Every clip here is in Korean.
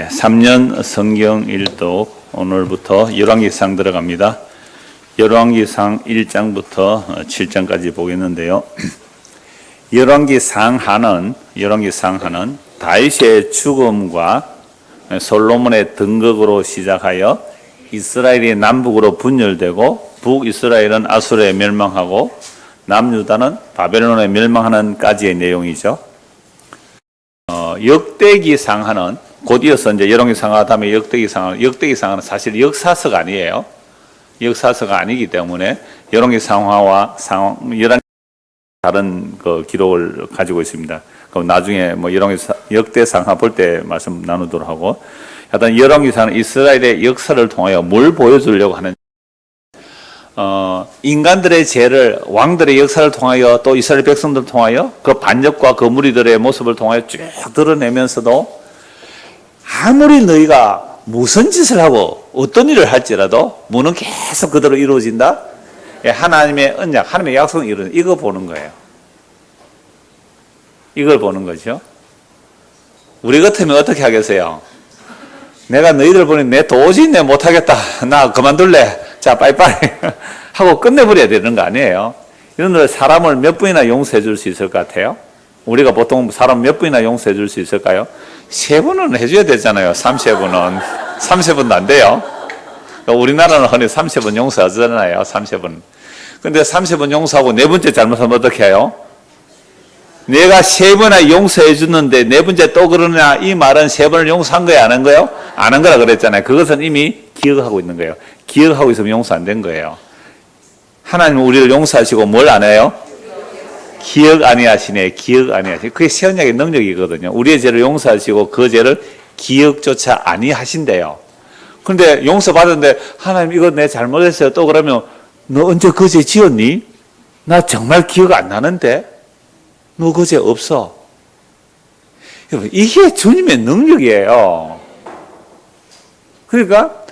3년 성경 일독 오늘부터 열왕기상 들어갑니다. 열왕기상 1장부터 7장까지 보겠는데요. 열왕기상하는 다윗의 죽음과 솔로몬의 등극으로 시작하여 이스라엘이 남북으로 분열되고 북이스라엘은 아수르에 멸망하고 남유다는 바벨론에 멸망하는까지의 내용이죠. 역대기상하는 곧 이어서 이제 열왕기상하 다음에 역대기상하는 사실 역사서가 아니에요. 역사서가 아니기 때문에 열왕기상하와 열왕 다른 그 기록을 가지고 있습니다. 그럼 나중에 뭐 역대상하 볼 때 말씀 나누도록 하고, 하여튼 열왕기상은 이스라엘의 역사를 통하여 뭘 보여주려고 하는 인간들의 죄를 왕들의 역사를 통하여 또 이스라엘 백성들을 통하여 그 반역과 그 무리들의 모습을 통하여 쭉 드러내면서도 아무리 너희가 무슨 짓을 하고 어떤 일을 할지라도 문은 계속 그대로 이루어진다. 하나님의 언약, 하나님의 약속은 이루어진다. 이거 보는 거예요. 이걸 보는 거죠. 우리 같으면 어떻게 하겠어요? 내가 너희들 보니 내 도저히 못하겠다. 나 그만둘래. 자, 빠이빠이 하고 끝내버려야 되는 거 아니에요. 이런 사람을 몇 번이나 용서해 줄 수 있을 것 같아요? 우리가 보통 사람 몇 번이나 용서해 줄 수 있을까요? 3번은 해줘야 되잖아요. 30번은. 30번도 안 돼요. 우리나라는 흔히 30번 용서하잖아요. 30번. 근데 30번 용서하고 4번째 잘못하면 어떻게 해요? 내가 3번이나 용서해 줬는데 4번째 또 그러냐? 이 말은 3번을 용서한 거야? 안 한 거예요? 안 한 거라 그랬잖아요. 그것은 이미 기억하고 있는 거예요. 기억하고 있으면 용서 안 된 거예요. 하나님은 우리를 용서하시고 뭘 안 해요? 기억 아니하시네. 기억 아니하시네. 그게 새 언약의 능력이거든요. 우리의 죄를 용서하시고 그 죄를 기억조차 아니하신대요. 그런데 용서받았는데 하나님 이거 내 잘못했어요. 또 그러면 너 언제 그 죄 지었니? 나 정말 기억 안 나는데? 너 그 죄 없어. 여러분, 이게 주님의 능력이에요. 그러니까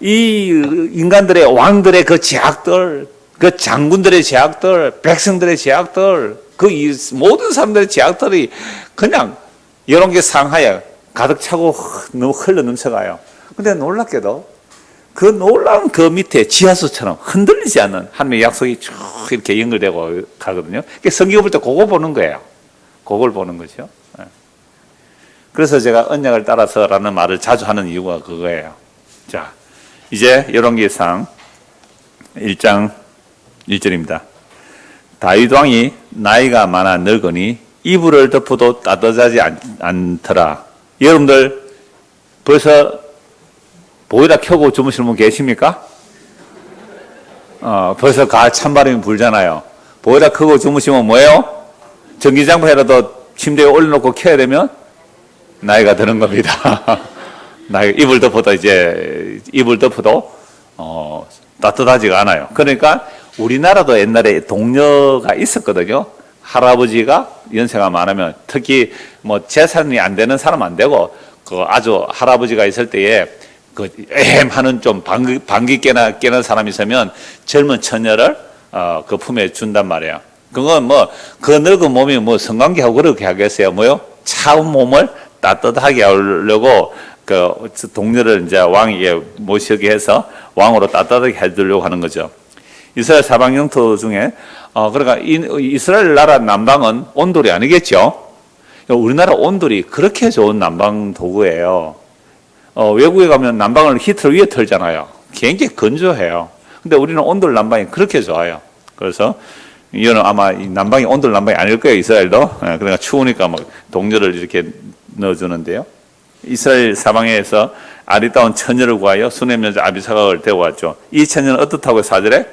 이 인간들의 왕들의 그 죄악들, 그 장군들의 죄악들, 백성들의 죄악들, 그 모든 사람들의 죄악들이 그냥 열왕기상하에 가득 차고 너무 흘러 넘쳐가요. 근데 놀랍게도 그 놀라운 그 밑에 지하수처럼 흔들리지 않는 하나님의 약속이 쭉 이렇게 연결되고 가거든요. 성경 볼 때 그거 보는 거예요. 그걸 보는 거죠. 그래서 제가 언약을 따라서라는 말을 자주 하는 이유가 그거예요. 자, 이제 열왕기상 1장 1절입니다. 다윗 왕이 나이가 많아 늙으니 이불을 덮어도 따뜻하지 않더라. 여러분들 벌써 보일러 켜고 주무시는 분 계십니까? 벌써 가을 찬바람이 불잖아요. 보일러 켜고 주무시면 뭐예요? 전기장판이라도 침대에 올려놓고 켜야 되면 나이가 드는 겁니다. 이불 덮어도 따뜻하지가 않아요. 그러니까 우리나라도 옛날에 동료가 있었거든요. 할아버지가 연세가 많으면 특히 뭐 재산이 안 되는 사람 안 되고 그 아주 할아버지가 있을 때에 그 하는 좀 방귀 깨는 사람이 있으면 젊은 처녀를 그 품에 준단 말이에요. 그건 뭐 그 늙은 몸이 뭐 성관계하고 그렇게 하겠어요. 뭐요? 차운 몸을 따뜻하게 하려고 그 동료를 이제 왕이 모시게 해서 왕으로 따뜻하게 해주려고 하는 거죠. 이스라엘 사방 영토 중에 그러니까 이스라엘 나라 난방은 온돌이 아니겠죠. 우리나라 온돌이 그렇게 좋은 난방 도구예요. 외국에 가면 난방을 히터를 위에 틀잖아요. 굉장히 건조해요. 근데 우리는 온돌 난방이 그렇게 좋아요. 그래서 이거는 아마 난방이 온돌 난방이 아닐 거예요. 이스라엘도. 그러니까 추우니까 막 동료를 이렇게 넣어주는데요. 이스라엘 사방에서 아리따운 처녀를 구하여 수넴 여자 아비사각을 데려왔죠. 이 처녀는 어떻다고 4절에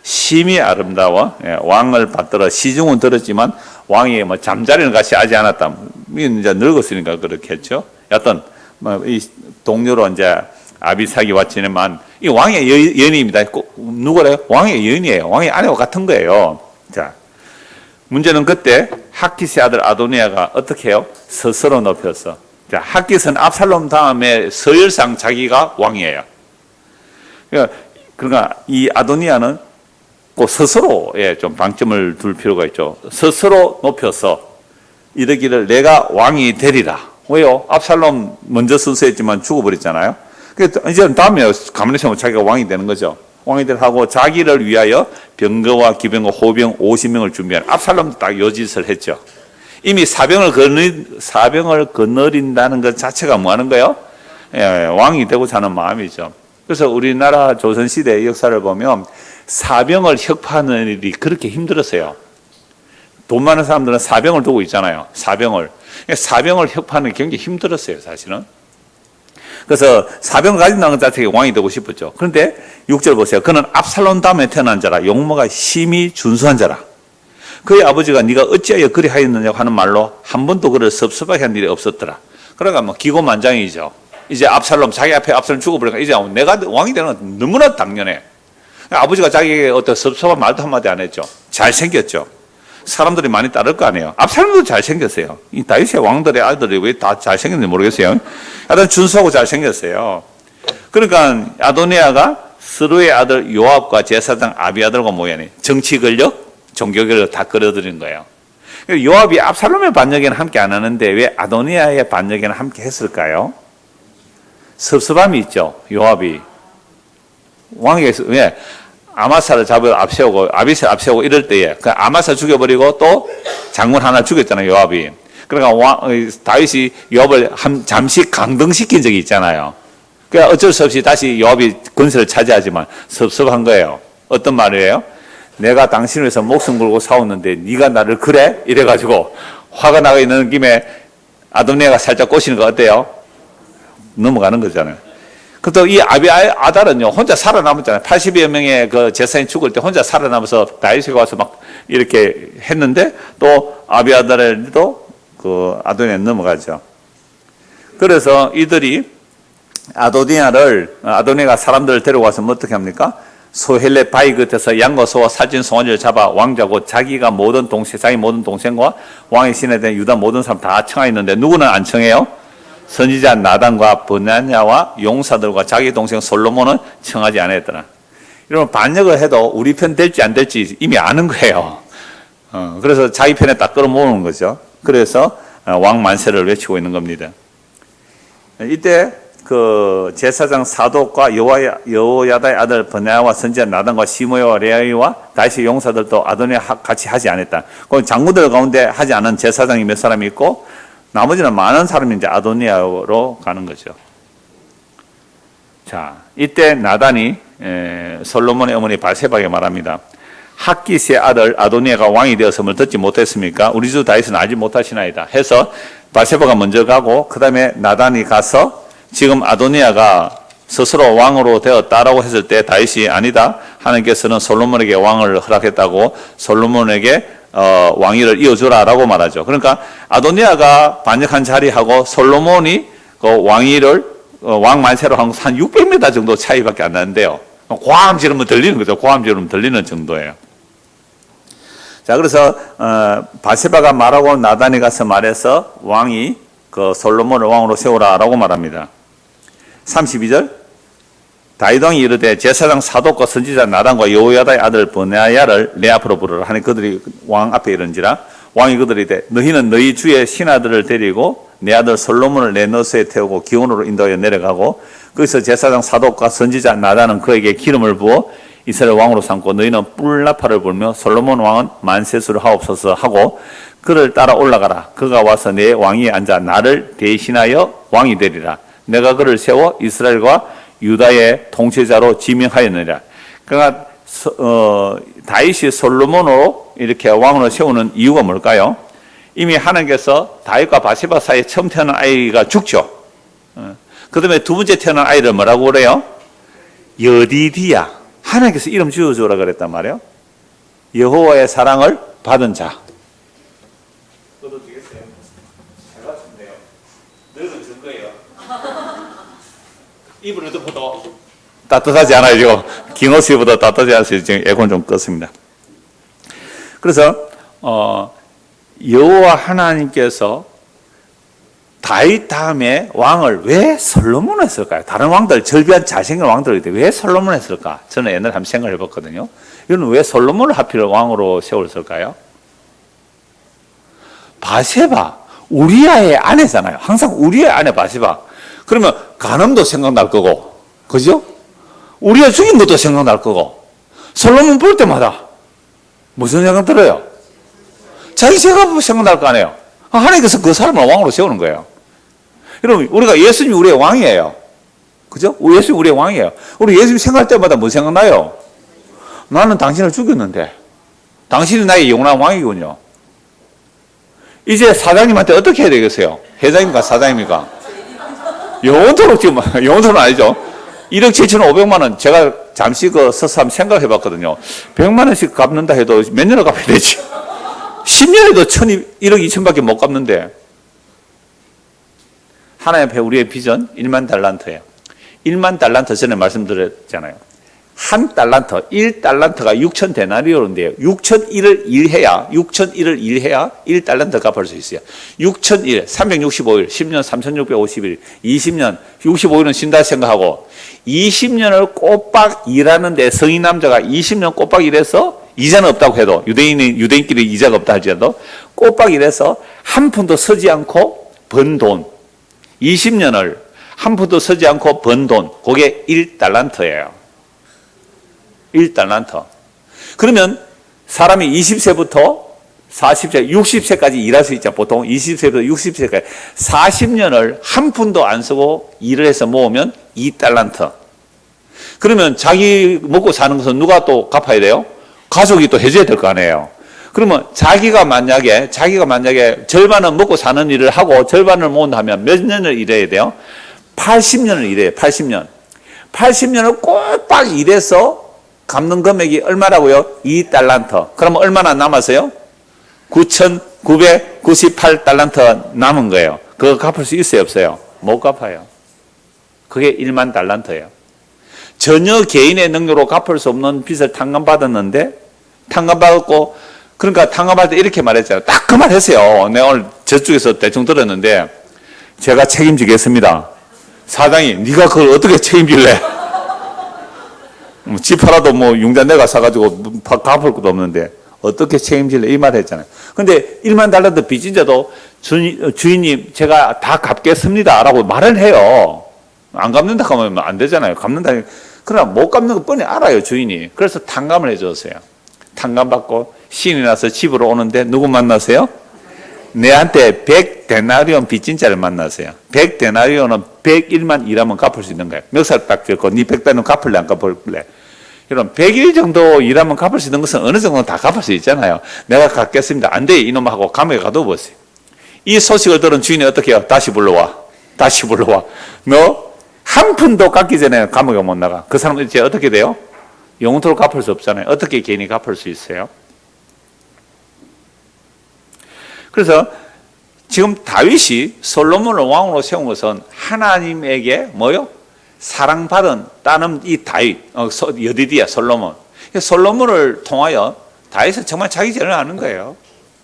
심히 아름다워 왕을 받들어 시중은 들었지만 왕이 뭐 잠자리는 같이 하지 않았다. 이제 늙었으니까 그렇겠죠. 여튼 이 동료로 이제 아비삭이와 지내만 이 왕의 여인입니다. 누구래요? 왕의 여인이에요. 왕의 아내와 같은 거예요. 자, 문제는 그때 핫깃의 아들 아도니아가 어떻게 해요? 스스로 높였어. 자, 핫깃은 압살롬 다음에 서열상 자기가 왕이에요. 그러니까 이 아도니아는 꼭 스스로에 좀 방점을 둘 필요가 있죠. 스스로 높여서 이르기를 내가 왕이 되리라. 왜요? 압살롬 먼저 선수했지만 죽어버렸잖아요. 이제 다음에 가만히 있으면 자기가 왕이 되는 거죠. 왕이 되고 자기를 위하여 병거와 기병과 호병 50명을 준비한 압살롬도 딱 요짓을 했죠. 이미 사병을 거느린다는 것 자체가 뭐 하는 거예요? 예, 왕이 되고자 하는 마음이죠. 그래서 우리나라 조선시대의 역사를 보면 사병을 혁파하는 일이 그렇게 힘들었어요. 돈 많은 사람들은 사병을 두고 있잖아요. 사병을 혁파하는 게 굉장히 힘들었어요, 사실은. 그래서 사병을 가진다는 것 자체가 왕이 되고 싶었죠. 그런데 6절 보세요. 그는 압살롬 다음에 태어난 자라, 용모가 심히 준수한 자라. 그의 아버지가 네가 어찌하여 그리 하였느냐고 하는 말로 한 번도 그를 섭섭하게 한 일이 없었더라. 그러니까 뭐 기고만장이죠. 이제 압살롬, 자기 앞에 압살롬 죽어버리니까 이제 내가 왕이 되는 건 너무나 당연해. 아버지가 자기에게 어떤 섭섭한 말도 한마디 안 했죠. 잘생겼죠. 사람들이 많이 따를 거 아니에요. 압살롬도 잘생겼어요. 이 다윗의 왕들의 아들이 왜 다 잘생겼는지 모르겠어요. 하여튼 준수하고 잘생겼어요. 그러니까 아도니아가 스루의 아들 요압과 제사장 아비아들과 모여니 정치 권력, 종교 권력 다 끌어들인 거예요. 요압이 압살롬의 반역에는 함께 안 하는데 왜 아도니아의 반역에는 함께 했을까요? 섭섭함이 있죠. 요압이 왕에게서 왜 아마사를 잡아 앞세우고 아비스를 앞세우고 이럴 때에 그 아마사 죽여버리고 또 장군 하나 죽였잖아요. 요압이. 그러니까 다윗이 요압을 잠시 강등시킨 적이 있잖아요. 그러니까 어쩔 수 없이 다시 요압이 권세를 차지하지만 섭섭한 거예요. 어떤 말이에요? 내가 당신을 위해서 목숨 걸고 싸웠는데 네가 나를 그래? 이래가지고 화가 나가 있는 김에 아도니아가 살짝 꼬시는 거 어때요? 넘어가는 거잖아요. 또 이 아달은요, 혼자 살아남았잖아요. 80여 명의 그 제사장이 죽을 때 혼자 살아남아서 다윗에게 와서 막 이렇게 했는데 또 아비아달도 그 아도니아에 넘어가죠. 그래서 이들이 아도니아가 사람들을 데려와서 뭐 어떻게 합니까? 소헬레 바위 끝에서 양과 소와 살찐 송아지를 잡아 왕자고 자기 모든 동생과 왕의 신에 대한 유다 모든 사람 다 청하였는데 누구는 안 청해요? 선지자 나단과 버나냐와 용사들과 자기 동생 솔로몬은 청하지 않았더라. 이러면 반역을 해도 우리 편 될지 안 될지 이미 아는 거예요. 그래서 자기 편에 딱 끌어모으는 거죠. 그래서 왕 만세를 외치고 있는 겁니다. 이때 그 제사장 사독과 여호야다의 아들 버나야와 선지자 나단과 시므야와 레아이와 다윗의 용사들도 아도니아 같이 하지 않았다. 그럼 장군들 가운데 하지 않은 제사장이 몇 사람이 있고 나머지는 많은 사람이 이제 아도니아로 가는 거죠. 자, 이때 나단이 솔로몬의 어머니 바세바에게 말합니다. 핫기스의 아들 아도니아가 왕이 되었음을 듣지 못했습니까? 우리 주 다윗은 알지 못하시나이다. 해서 바세바가 먼저 가고 그 다음에 나단이 가서 지금 아도니아가 스스로 왕으로 되었다라고 했을 때 다윗이 아니다. 하나님께서는 솔로몬에게 왕을 허락했다고 솔로몬에게 왕위를 이어주라라고 말하죠. 그러니까 아도니아가 반역한 자리하고 솔로몬이 그 왕위를 왕 만세로 한 600m 정도 차이밖에 안 나는데요. 고함 지르면 들리는 거죠. 고함 지르면 들리는 정도예요. 자, 그래서 바세바가 말하고 나단이 가서 말해서 왕이 그 솔로몬을 왕으로 세우라라고 말합니다. 32절 다윗 왕이 이르되 제사장 사독과 선지자 나단과 여호야다의 아들 버나야를 내 앞으로 부르라 하니 그들이 왕 앞에 이른지라 왕이 그들에게 너희는 너희 주의 신하들을 데리고 내 아들 솔로몬을 내 너스에 태우고 기온으로 인도하여 내려가고 거기서 제사장 사독과 선지자 나단은 그에게 기름을 부어 이스라엘 왕으로 삼고 너희는 뿔나파를 불며 솔로몬 왕은 만세수를 하옵소서 하고 그를 따라 올라가라. 그가 와서 내 왕위에 앉아 나를 대신하여 왕이 되리라. 내가 그를 세워 이스라엘과 유다의 통치자로 지명하였느니라. 그러니까 다윗이 솔로몬으로 이렇게 왕으로 세우는 이유가 뭘까요? 이미 하나님께서 다윗과 바세바 사이에 처음 태어난 아이가 죽죠. 그 다음에 두 번째 태어난 아이를 뭐라고 그래요? 여디디야. 하나님께서 이름 지어주라 그랬단 말이에요. 여호와의 사랑을 받은 자. 꺼도지겠어요? 잘 봤습니다. 늙은 증거예요. 이불을 덮어도 따뜻하지 않아요. 지금 기노스보다 따뜻하지 않아서 지금 에어컨 좀 껐습니다. 그래서 여호와 하나님께서 다윗 다음에 왕을 왜 솔로몬을 했을까요? 다른 왕들, 절비한 잘생긴 왕들일 때 왜 솔로몬을 했을까? 저는 옛날에 한번 생각을 해봤거든요. 이건 왜 솔로몬을 하필 왕으로 세웠을까요? 바세바, 우리아의 아내잖아요. 항상 우리아의 아내 바시바. 그러면 간음도 생각날 거고, 그죠? 우리아 죽인 것도 생각날 거고. 솔로몬 볼 때마다 무슨 생각 들어요? 자기 죄가 생각날 거 아니에요. 하나님께서 그 사람을 왕으로 세우는 거예요. 여러분, 우리가 예수님이 우리의 왕이에요. 그죠? 예수님이 우리의 왕이에요. 우리 예수님 생각할 때마다 뭐 생각나요? 나는 당신을 죽였는데 당신이 나의 영원한 왕이군요. 이제 사장님한테 어떻게 해야 되겠어요? 회장입니까? 사장입니까? 영원토록 지금, 영원토록 아니죠. 1억 7,500만 원 제가 잠시 서서 한번 생각해 봤거든요. 100만 원씩 갚는다 해도 몇 년을 갚아야 되지? 10년에도 1억 2천밖에 못 갚는데. 하나님 앞에 우리의 비전 1만 달란트예요. 1만 달란트 전에 말씀드렸잖아요. 한 달란트, 1달란트가 6천 데나리온인데요. 6,001을 일해야 1달란트 갚을 수 있어요. 6,001, 365일, 10년 3,650일, 20년, 65일은 쉰다 생각하고 20년을 꼬박 일하는데 성인 남자가 20년 꼬박 일해서 이자는 없다고 해도 유대인끼리 이자가 없다 할지라도 꼬박 일해서 한 푼도 서지 않고 번 돈 20년을 한 푼도 서지 않고 번 돈 그게 1달란트예요. 1달란트. 그러면 사람이 20세부터 40세, 60세까지 일할 수 있죠. 보통 20세부터 60세까지 40년을 한 푼도 안 쓰고 일을 해서 모으면 2달란트. 그러면 자기 먹고 사는 것은 누가 또 갚아야 돼요? 가족이 또 해줘야 될 거 아니에요. 그러면 자기가 만약에 절반은 먹고 사는 일을 하고 절반을 모은다 하면 몇 년을 일해야 돼요? 80년을 일해요. 80년. 80년을 꼬박 일해서 갚는 금액이 얼마라고요? 2달란트. 그러면 얼마나 남았어요? 9,998달란트 남은 거예요. 그거 갚을 수 있어요? 없어요? 못 갚아요. 그게 1만 달란트예요. 전혀 개인의 능력으로 갚을 수 없는 빚을 탕감받았는데, 탕감받았고, 그러니까 탕감할 때 이렇게 말했잖아요. 딱 그 말 했어요. 내가 오늘 저쪽에서 대충 들었는데, 제가 책임지겠습니다. 사장이, 네가 그걸 어떻게 책임질래? 집 하나도 융자 내가 사가지고 갚을 것도 없는데 어떻게 책임질래? 이 말 했잖아요. 근데 1만 달란트 빚진자도 주인님 제가 다 갚겠습니다 라고 말을 해요. 안 갚는다 하면 안 되잖아요. 갚는다. 그러나 못 갚는 거 뻔히 알아요, 주인이. 그래서 탕감을 해줬어요. 탕감받고 신이 나서 집으로 오는데 누구 만나세요? 내한테 100데나리온 빚진자를 만나세요. 100데나리온은 101만 일하면 갚을 수 있는 거예요. 멱살 딱 들고 네 100데나리온 갚을래 안 갚을래? 여러분 100일 정도 일하면 갚을 수 있는 것은 어느 정도는 다 갚을 수 있잖아요. 내가 갚겠습니다. 안 돼 이놈하고 감옥에 가둬보세요. 이 소식을 들은 주인이 어떻게 해요? 다시 불러와. 너 한 푼도 갚기 전에 감옥에 못 나가. 그 사람은 이제 어떻게 돼요? 영원토록 갚을 수 없잖아요. 어떻게 개인이 갚을 수 있어요? 그래서 지금 다윗이 솔로몬을 왕으로 세운 것은 하나님에게 뭐요? 사랑받은 따는 이 다윗, 여디디야 솔로몬. 솔로몬을 통하여 다윗은 정말 자기 죄를 아는 거예요.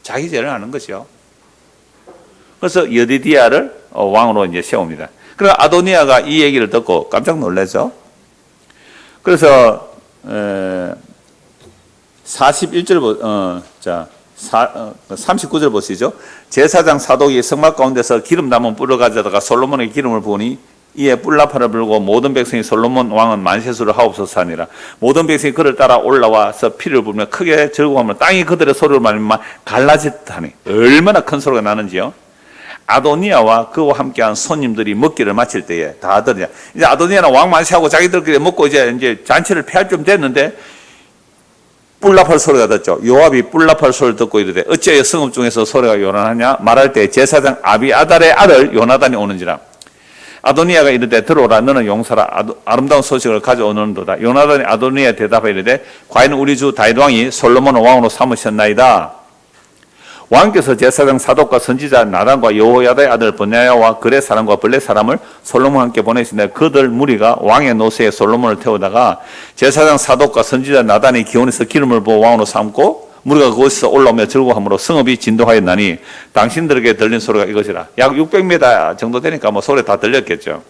자기 죄를 아는 거죠. 그래서 여디디야를 왕으로 이제 세웁니다. 그래서 아도니아가 이 얘기를 듣고 깜짝 놀라죠. 그래서 41절 39절 보시죠. 제사장 사독이 성막 가운데서 기름 담은 뿔을 가져다가 솔로몬의 기름을 부으니 이에 뿔나팔을 불고 모든 백성이 솔로몬 왕은 만세수를 하옵소서 하니라. 모든 백성이 그를 따라 올라와서 피를 부으며 크게 절구하며 땅이 그들의 소리를 말미암아 갈라졌다니. 얼마나 큰 소리가 나는지요. 아도니아와 그와 함께한 손님들이 먹기를 마칠 때에 다들 이제 아도니아는 왕 만세하고 자기들끼리 먹고 이제 잔치를 폐할 좀 됐는데 뿔나팔 소리가 듣죠. 요압이 뿔나팔 소리를 듣고 이르되 어찌하여 성읍 중에서 소리가 요란하냐 말할 때 제사장 아비아달의 아들 요나단이 오는지라. 아도니아가 이르되 들어오라 너는 용사라 아름다운 소식을 가져오는도다. 요나단이 아도니아에 대답하여 이르되 과연 우리 주 다윗 왕이 솔로몬을 왕으로 삼으셨나이다. 왕께서 제사장 사독과 선지자 나단과 여호야다의 아들 버냐야와 그레 사람과 블레 사람을 솔로몬과 함께 보내시는데 그들 무리가 왕의 노새에 솔로몬을 태우다가 제사장 사독과 선지자 나단이 기온에서 기름을 부어 왕으로 삼고 무리가 그곳에서 올라오며 즐거워함으로 성읍이 진동하였나니 당신들에게 들린 소리가 이것이라. 약 600m 정도 되니까 소리 다 들렸겠죠.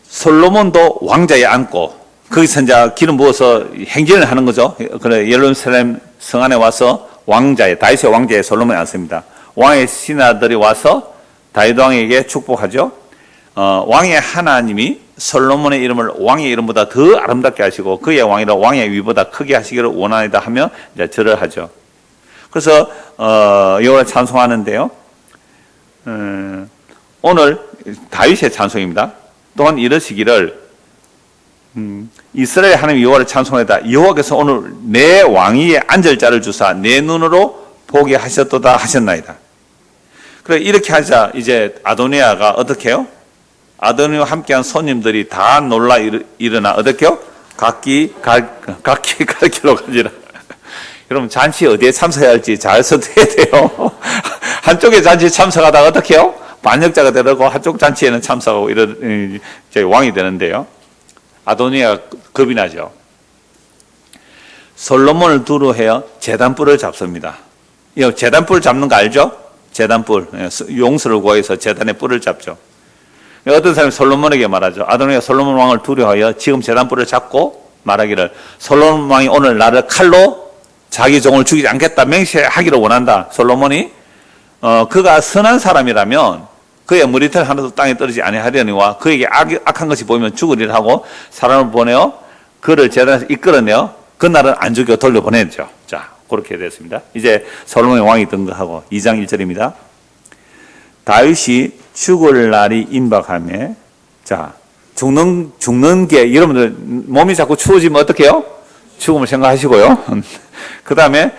솔로몬도 왕자에 앉고 거기서 이제 기름 부어서 행진을 하는 거죠. 그래 예루살렘 성 안에 와서 다윗의 왕자의 솔로몬이 왔습니다. 왕의 신하들이 와서 다윗 왕에게 축복하죠. 왕의 하나님이 솔로몬의 이름을 왕의 이름보다 더 아름답게 하시고 그의 왕이라 왕의 위보다 크게 하시기를 원하이다 하며 이제 절을 하죠. 그래서 여호와를 찬송하는데요. 오늘 다윗의 찬송입니다. 또한 이러시기를 이스라엘 하나님 여호와를 찬송하다. 여호와께서 오늘 내 왕위에 앉을 자를 주사 내 눈으로 보게 하셨도다 하셨나이다. 그래 이렇게 하자 이제 아도니아가 어떻게 해요? 아도니아와 함께한 손님들이 다 놀라 일어나 어떻게 해요? 각기 갈길로 가지라. 여러분 잔치 어디에 참석해야 할지 잘 선택해야 돼요. 한쪽에 잔치에 참석하다가 어떻게 해요? 반역자가 되고 한쪽 잔치에는 참석하고 이런 왕이 되는데요. 아도니아가 겁이 나죠. 솔로몬을 두루해요. 제단불을 잡습니다. 이 제단불 잡는 거 알죠? 제단불. 용서를 구해서 제단에 뿔을 잡죠. 어떤 사람이 솔로몬에게 말하죠. 아도니아가 솔로몬 왕을 두려워하여 지금 제단불을 잡고 말하기를 솔로몬 왕이 오늘 나를 칼로 자기 종을 죽이지 않겠다 맹세하기를 원한다. 솔로몬이 그가 선한 사람이라면 그의 머리털 하나도 땅에 떨어지지 아니하려니와 그에게 악한 것이 보이면 죽으리라 하고 사람을 보내어 그를 제단에서 이끌어내어 그날은 안 죽여 돌려보냈죠. 자, 그렇게 됐습니다. 이제 솔로몬의 왕이 등극하고 2장 1절입니다. 다윗이 죽을 날이 임박하며 자, 죽는 게 여러분들 몸이 자꾸 추워지면 어떻게 해요? 죽음을 생각하시고요. 그 다음에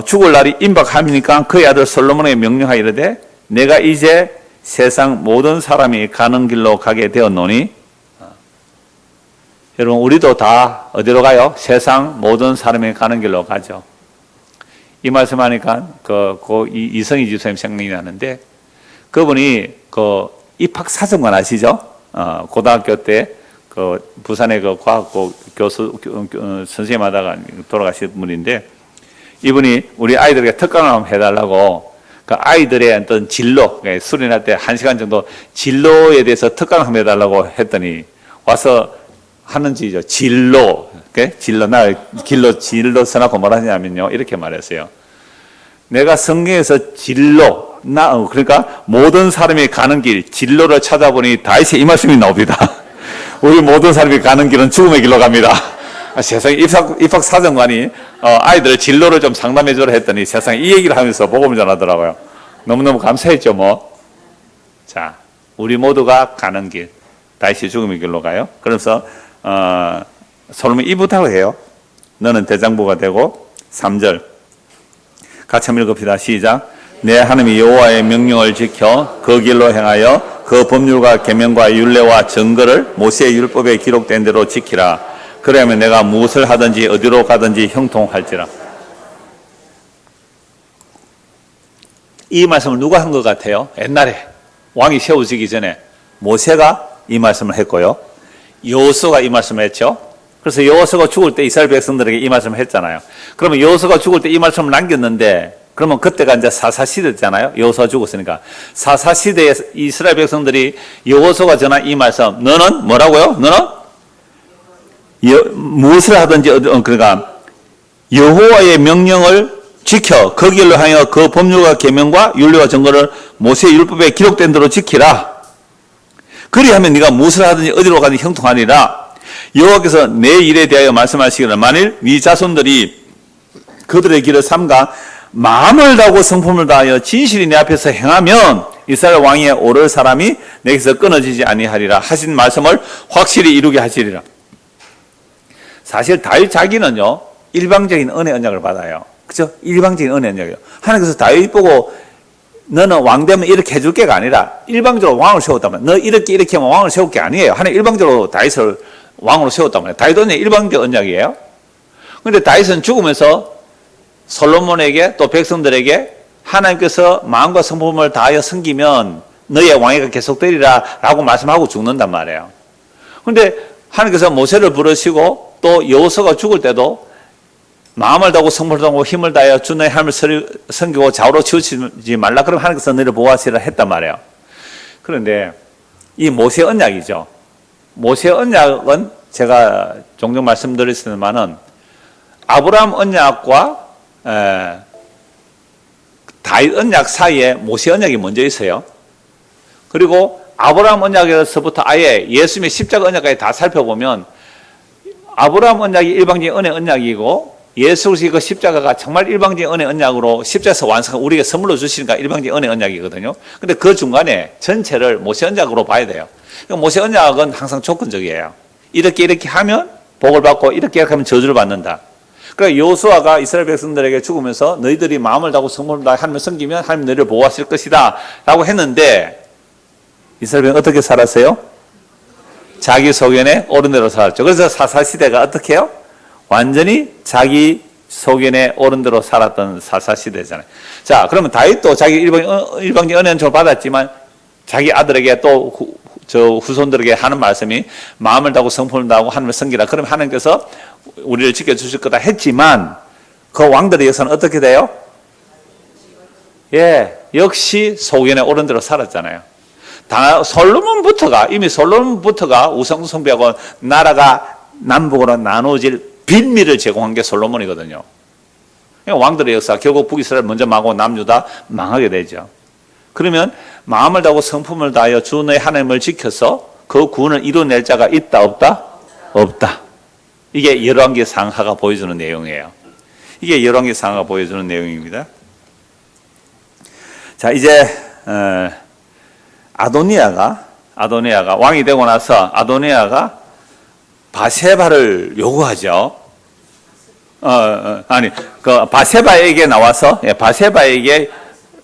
죽을 날이 임박하니까 그의 아들 솔로몬에게 명령하여 이르되 내가 이제 세상 모든 사람이 가는 길로 가게 되었노니 여러분 우리도 다 어디로 가요? 세상 모든 사람이 가는 길로 가죠. 이 말씀하니까 이성희 집사님 생각이 나는데 그분이 입학사정관 아시죠? 고등학교 때 부산의 과학고 교수 선생님 하다가 돌아가신 분인데 이분이 우리 아이들에게 특강을 한번 해달라고 그 아이들의 어떤 진로 수련할 때 1시간 정도 진로에 대해서 특강을 한번 해달라고 했더니 와서 하는지죠. 진로 나 진로 써놓고 뭐라 하냐면요 이렇게 말했어요. 내가 성경에서 진로 그러니까 모든 사람이 가는 길 진로를 찾아보니 다윗의 이 말씀이 나옵니다. 우리 모든 사람이 가는 길은 죽음의 길로 갑니다. 세상에 입학 사정관이 아이들 진로를 좀 상담해 주라 했더니 세상에 이 얘기를 하면서 복음을 전하더라고요. 너무너무 감사했죠 뭐. 자, 우리 모두가 가는 길 다시 죽음의 길로 가요. 그래서 솔로몬이 이 부탁을 해요. 너는 대장부가 되고 3절 같이 한번 읽읍시다. 시작. 내 하나님 여호와의 명령을 지켜 그 길로 행하여 그 법률과 계명과 율례와 증거를 모세의 율법에 기록된 대로 지키라. 그러면 내가 무엇을 하든지 어디로 가든지 형통할지라. 이 말씀을 누가 한 것 같아요? 옛날에 왕이 세워지기 전에 모세가 이 말씀을 했고요. 여호수아가 이 말씀을 했죠. 그래서 여호수아가 죽을 때 이스라엘 백성들에게 이 말씀을 했잖아요. 그러면 여호수아가 죽을 때 이 말씀을 남겼는데 그러면 그때가 이제 사사시대잖아요. 여호수아가 죽었으니까. 사사시대에 이스라엘 백성들이 여호수아가 전한 이 말씀 너는 뭐라고요? 너는 무엇을 하든지 그러니까 여호와의 명령을 지켜 그 길로 하여 그 법률과 계명과 율례와 증거를 모세의 율법에 기록된 대로 지키라. 그리하면 네가 무엇을 하든지 어디로 가든지 형통하리라. 여호와께서 내 일에 대하여 말씀하시기를 만일 네 자손들이 그들의 길을 삼가 마음을 다하고 성품을 다하여 진실이 내 앞에서 행하면 이스라엘 왕위에 오를 사람이 내게서 끊어지지 아니하리라 하신 말씀을 확실히 이루게 하시리라. 사실 다윗 자기는요 일방적인 은혜 언약을 받아요. 그죠? 일방적인 은혜 언약이에요. 하나님께서 다윗 보고 너는 왕 되면 이렇게 해줄 게가 아니라 일방적으로 왕을 세웠단 말이에요. 너 이렇게 하면 왕을 세울 게 아니에요. 하나님 일방적으로 다윗을 왕으로 세웠단 말이에요. 다윗 언약 일방적 언약이에요. 그런데 다윗은 죽으면서 솔로몬에게 또 백성들에게 하나님께서 마음과 성품을 다하여 섬기면 너의 왕위가 계속되리라 라고 말씀하고 죽는단 말이에요. 그런데 하나님께서 모세를 부르시고 또 여호수아가 죽을 때도 마음을 다하고 성품을 다하고 힘을 다하여 주 너의 하나님을 섬기고 좌우로 치우치지 말라. 그럼 하나님께서 너를 보호하시라 했단 말이에요. 그런데 이 모세 언약이죠. 모세 언약은 제가 종종 말씀드렸지만은 아브라함 언약과 다윗 언약 사이에 모세 언약이 먼저 있어요. 그리고 아브라함 언약에서부터 아예 예수님의 십자가 언약까지 다 살펴보면 아브라함 언약이 일방적인 은혜 언약이고 예수 그리스도의 그 십자가가 정말 일방적인 은혜 언약으로 십자가에서 완성한 우리에게 선물로 주시니까 일방적인 은혜 언약이거든요. 근데 그 중간에 전체를 모세 언약으로 봐야 돼요. 모세 언약은 항상 조건적이에요. 이렇게 하면 복을 받고 이렇게 하면 저주를 받는다. 그러니까 여호수아가 이스라엘 백성들에게 죽으면서 너희들이 마음을 다하고 성품을 다하여 하나님을 섬기면 하나님 너희를 보호하실 것이다 라고 했는데 이스라엘 백성은 어떻게 살았어요? 자기 소견에 옳은 대로 살았죠. 그래서 사사시대가 어떻게 해요? 완전히 자기 소견에 옳은 대로 살았던 사사시대잖아요. 자, 그러면 다윗도 자기 일방적인 은혜는 좀 받았지만 자기 아들에게 또 후손들에게 하는 말씀이 마음을 다하고 성품을 다하고 하나님을 섬기라. 그러면 하나님께서 우리를 지켜주실 거다 했지만 그 왕들의 역사는 어떻게 돼요? 예, 역시 소견에 옳은 대로 살았잖아요. 이미 솔로몬부터가 우상숭배하고 나라가 남북으로 나눠질 빌미를 제공한 게 솔로몬이거든요. 왕들의 역사, 결국 북이스라엘 먼저 망하고 남유다 망하게 되죠. 그러면 마음을 다하고 성품을 다하여 주 너의 하나님을 지켜서 그 구원을 이루어낼 자가 있다 없다? 없다. 이게 열왕기 상하가 보여주는 내용이에요. 이게 열왕기 상하가 보여주는 내용입니다. 자, 이제 아도니아가 왕이 되고 나서 아도니아가 바세바를 요구하죠. 그 바세바에게 나와서 바세바에게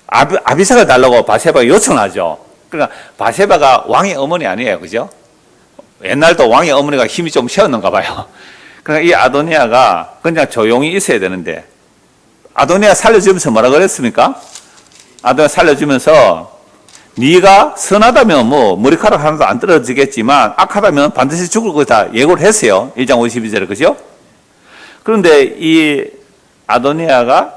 아비삭을 달라고 바세바가 요청하죠. 그러니까 바세바가 왕의 어머니 아니에요, 그죠? 옛날도 왕의 어머니가 힘이 좀 세었는가 봐요. 그러니까 이 아도니아가 그냥 조용히 있어야 되는데 아도니아 살려주면서 뭐라 그랬습니까? 아도니아 살려주면서 네가 선하다면 뭐 머리카락 하나도 안 떨어지겠지만 악하다면 반드시 죽을 거다 예고를 했어요. 1장 52절에 그죠? 그런데 이 아도니아가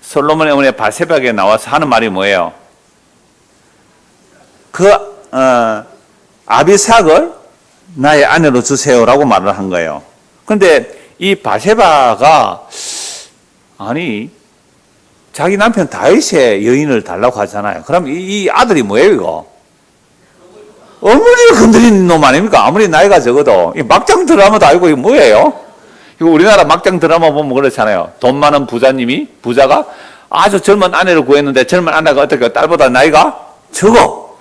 솔로몬의 어머니 바세바에게 나와서 하는 말이 뭐예요? 아비삭을 나의 아내로 주세요라고 말을 한 거예요. 그런데 이 바세바가 자기 남편 다윗의 여인을 달라고 하잖아요. 그럼 이 아들이 뭐예요, 이거? 어머니를 건드린 놈 아닙니까? 아무리 나이가 적어도. 이 막장 드라마도 알고 이게 뭐예요? 이거 우리나라 막장 드라마 보면 그렇잖아요. 돈 많은 부자가 아주 젊은 아내를 구했는데 젊은 아내가 어떻게 딸보다 나이가 적어.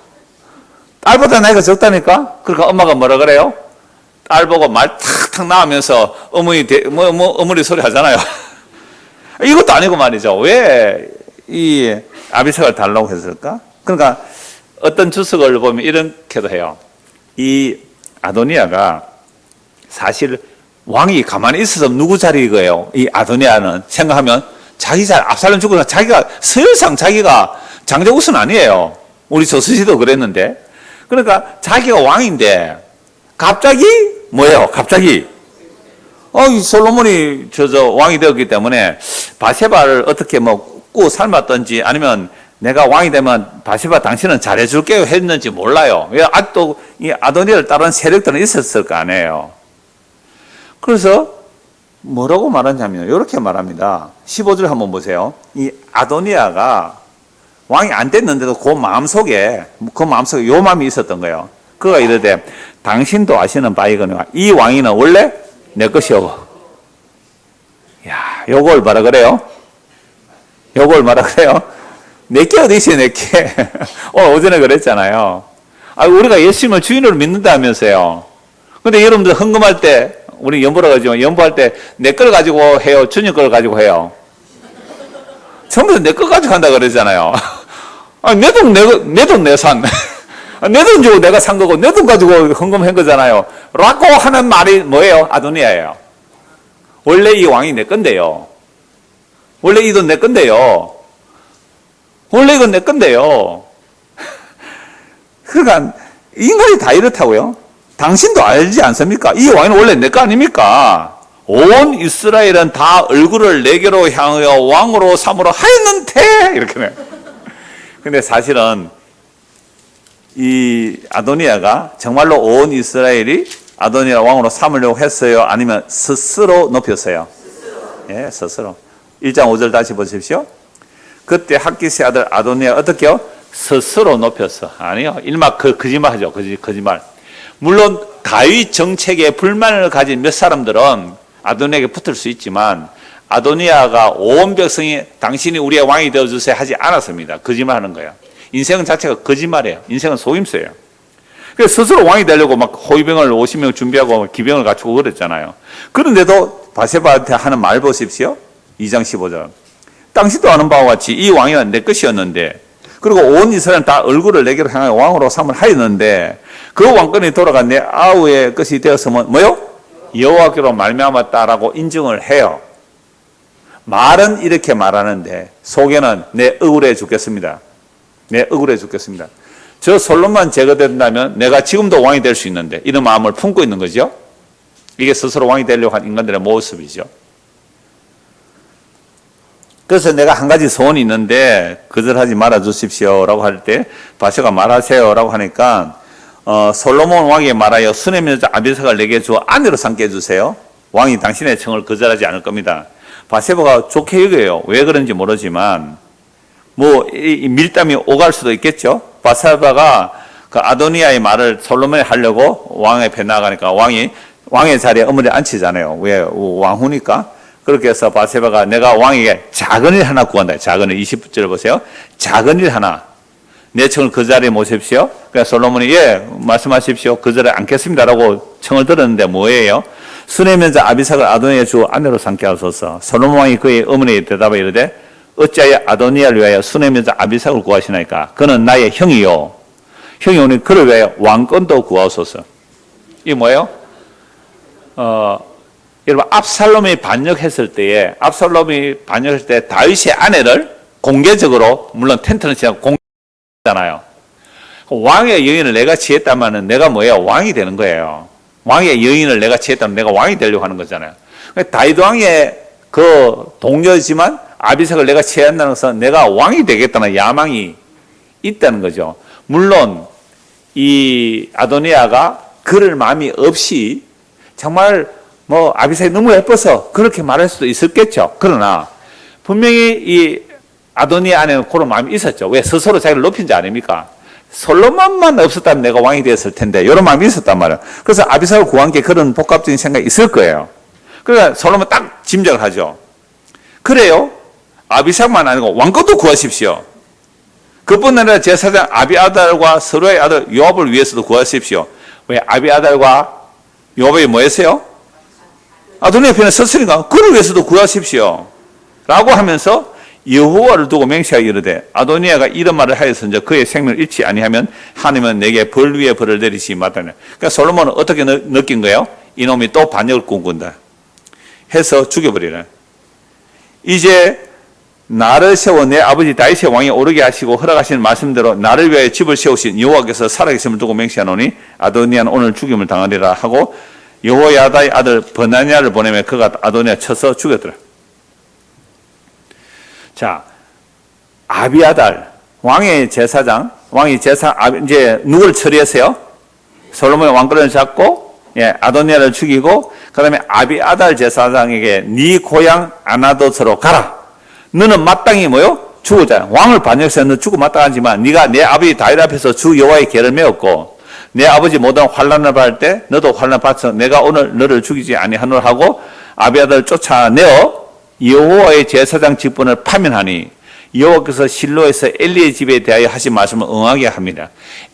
딸보다 나이가 적다니까? 그러니까 엄마가 뭐라 그래요? 딸 보고 말 탁탁 나오면서 어머니 소리 하잖아요. 이것도 아니고 말이죠. 왜 이 아비삭을 달라고 했을까? 그러니까 어떤 주석을 보면 이렇게도 해요. 이 아도니아가 사실 왕이 가만히 있어서 누구 자리이고요. 이 아도니아는 생각하면 자기 자리, 압살롬 죽고 나서 자기가 서열상 자기가 장자우선 아니에요. 우리 조선시대도 그랬는데. 그러니까 자기가 왕인데 갑자기 뭐예요? 갑자기 이 솔로몬이 왕이 되었기 때문에 바세바를 어떻게 꾸 삶았던지 아니면 내가 왕이 되면 바세바 당신은 잘해줄게요 했는지 몰라요. 왜 아직도 이 아도니아를 따르는 세력들은 있었을 거 아니에요. 그래서 뭐라고 말하냐면 이렇게 말합니다. 15절 한번 보세요. 이 아도니아가 왕이 안 됐는데도 그 마음속에 요 마음이 있었던 거예요. 그가 이르되 당신도 아시는 바이거니와 이 왕위는 원래 내 것이오. 야, 요걸 뭐라 그래요? 내게 어디 있어요, 내게? 오늘 오전에 그랬잖아요. 우리가 예수님을 주인으로 믿는다면서요. 근데 여러분들 헌금할 때, 우리 연보라 가지고, 연보할 때 내 걸 가지고 해요? 주님 걸 가지고 해요? 전부 다 내 거 가지고 한다 그러잖아요. 내 돈 내 산. 내 돈 주고 내가 산 거고, 내 돈 가지고 헌금한 거잖아요. 라고 하는 말이 뭐예요? 아도니아예요. 원래 이 왕이 내 건데요. 원래 이 돈 내 건데요. 원래 이건 내 건데요. 그러니까 인간이 다 이렇다고요. 당신도 알지 않습니까? 이 왕은 원래 내 거 아닙니까? 온 이스라엘은 다 얼굴을 내게로 향하여 왕으로 삼으러 하였는데 이렇게. 근데 사실은 이 아도니아가 정말로 온 이스라엘이 아도니아 왕으로 삼으려고 했어요? 아니면 스스로 높였어요? 예, 스스로. 1장 5절 다시 보십시오. 그때 학기스의 아들 아도니아 어떻게요? 스스로 높였어. 아니요. 일막 거짓말하죠. 거짓말. 물론 다윗 정책에 불만을 가진 몇 사람들은 아도니아에게 붙을 수 있지만 아도니아가 온 백성이 당신이 우리의 왕이 되어주세요 하지 않았습니다. 거짓말하는 거예요. 인생 자체가 거짓말이에요. 인생은 속임수예요. 그래서 스스로 왕이 되려고 막 호위병을 50명 준비하고 기병을 갖추고 그랬잖아요. 그런데도 바세바한테 하는 말 보십시오. 2장 15절. 당신도 아는 바와 같이 이 왕이란 내 것이었는데 그리고 온 이스라엘 다 얼굴을 내게로 향하여 왕으로 삼을 하였는데 그 왕권이 돌아간 내 아우의 것이 되었으면 뭐요? 여호와께로 말미암았다라고 인정을 해요. 말은 이렇게 말하는데 속에는 내 억울해 죽겠습니다. 내 억울해 죽겠습니다. 저 솔로몬만 제거된다면 내가 지금도 왕이 될 수 있는데 이런 마음을 품고 있는 거죠. 이게 스스로 왕이 되려고 한 인간들의 모습이죠. 그래서 내가 한 가지 소원이 있는데 거절하지 말아 주십시오 라고 할 때 바세가 말하세요 라고 하니까 솔로몬 왕에게 말하여 수넴 여자 아비삭을 내게 주어 아내로 삼게 해주세요. 왕이 당신의 청을 거절하지 않을 겁니다. 바세바가 좋게 여겨요. 왜 그런지 모르지만 뭐 이 밀담이 오갈 수도 있겠죠. 바세바가 그 아도니아의 말을 솔로몬이 하려고 왕의 앞에 나가니까 왕의 자리에 어머니 앉히잖아요. 왜? 왕후니까. 그렇게 해서 바세바가 내가 왕에게 작은 일 하나 구한다. 작은 일 20절 보세요. 작은 일 하나. 내 청을 그 자리에 모십시오. 그래서 솔로몬이 예 말씀하십시오. 그 자리에 앉겠습니다라고 청을 들었는데 뭐예요? 수넴 여자 아비삭을 아도니아의 주 아내로 삼게 하소서. 솔로몬 왕이 그의 어머니에 대답하여 이르되 어찌하여 아도니아를 위하여 수넴 여자 아비삭을 구하시나이까? 그는 나의 형이요. 형이 오니 그를 위하여 왕권도 구하소서. 이게 뭐예요? 여러분 압살롬이 반역했을 때 다윗의 아내를 공개적으로 물론 텐트는 치고 공개잖아요. 왕의 여인을 내가 취했다면은 내가 뭐예요? 왕이 되는 거예요. 왕의 여인을 내가 취했다면 내가 왕이 되려고 하는 거잖아요. 다윗 왕의 그 동료지만 아비삭을 내가 취한다는 것은 내가 왕이 되겠다는 야망이 있다는 거죠. 물론 이 아도니아가 그럴 마음이 없이 정말 뭐 아비삭이 너무 예뻐서 그렇게 말할 수도 있었겠죠. 그러나 분명히 이 아도니아 안에는 그런 마음이 있었죠. 왜? 스스로 자기를 높인 자 아닙니까? 솔로몬만 없었다면 내가 왕이 되었을 텐데 이런 마음이 있었단 말이에요. 그래서 아비삭을 구한 게 그런 복합적인 생각이 있을 거예요. 그러니까 솔로몬 딱 짐작을 하죠. 그래요? 아비삭만 아니고 왕권도 구하십시오. 그뿐 아니라 제사장 아비아달과 서로의 아들 요압을 위해서도 구하십시오. 왜? 아비아달과 요압이 뭐 했어요? 아도니아 편에 섰으니까 그를 위해서도 구하십시오 라고 하면서 여호와를 두고 맹세하여 이르되 아도니아가 이런 말을 하였은즉 그의 생명을 잃지 아니하면 하나님은 내게 벌 위에 벌을 내리시 마다네. 그러니까 솔로몬은 어떻게 느낀 거예요? 이놈이 또 반역을 꿈꾼다 해서 죽여버리라. 이제 나를 세워 내 아버지 다윗의 왕이 오르게 하시고 허락하시는 말씀대로 나를 위하여 집을 세우신 여호와께서 살아계심을 두고 맹세하노니 아도니아는 오늘 죽임을 당하리라 하고 여호야다의 아들 버나냐를 보내며 그가 아도니아 쳐서 죽였더라. 자, 아비아달 왕의 제사장, 이제 누굴 처리했어요? 솔로몬의 왕권을 잡고 아도니아를 죽이고 그다음에 아비아달 제사장에게 네 고향 아나도스로 가라. 너는 마땅히 뭐요? 죽으자. 왕을 반역해서 너 죽고 마땅하지만 네가 내 아버지 다윗 앞에서 주 여호와의 계를 메었고 내 아버지 모든 환난을 받을 때 너도 환난 받아서 내가 오늘 너를 죽이지 아니하노라 하고 아비아달을 쫓아내어 여호와의 제사장 직분을 파면하니 여호와께서 실로에서 엘리의 집에 대하여 하신 말씀을 응하게 합니다.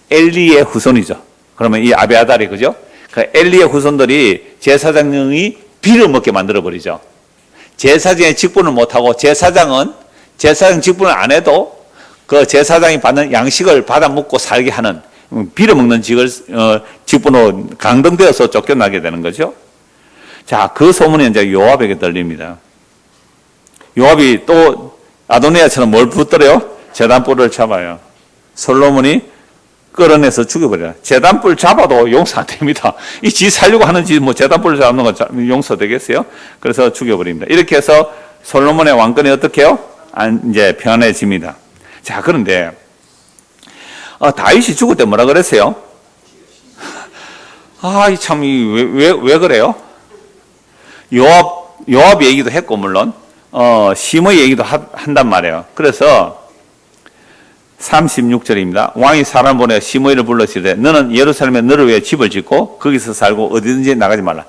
엘리의 후손이죠. 그러면 이 아비아달이 그죠? 그 엘리의 후손들이 제사장이 비를 먹게 만들어 버리죠. 제사장의 직분을 못하고 제사장 직분을 안 해도 그 제사장이 받는 양식을 받아 먹고 살게 하는 빌어먹는 직분으로 강등되어서 쫓겨나게 되는 거죠. 자, 그 소문이 이제 요압에게 들립니다. 요압이 또 아도니아처럼 뭘 붙들어요? 제단불을 잡아요. 솔로몬이 끌어내서 죽여버려요. 제단불 잡아도 용서 안 됩니다. 이 지 살려고 하는지 뭐 제단불을 잡는 건 용서되겠어요? 그래서 죽여버립니다. 이렇게 해서 솔로몬의 왕권이 어떻게 해요? 이제 편해집니다. 자, 그런데 다윗이 죽을 때 뭐라 그랬어요? 왜 그래요? 요압 얘기도 했고, 물론. 심의 얘기도 한단 말이에요. 그래서 36절입니다. 왕이 사람 보내 심의를 불러시되 너는 예루살렘에 너를 위해 집을 짓고 거기서 살고 어디든지 나가지 말라.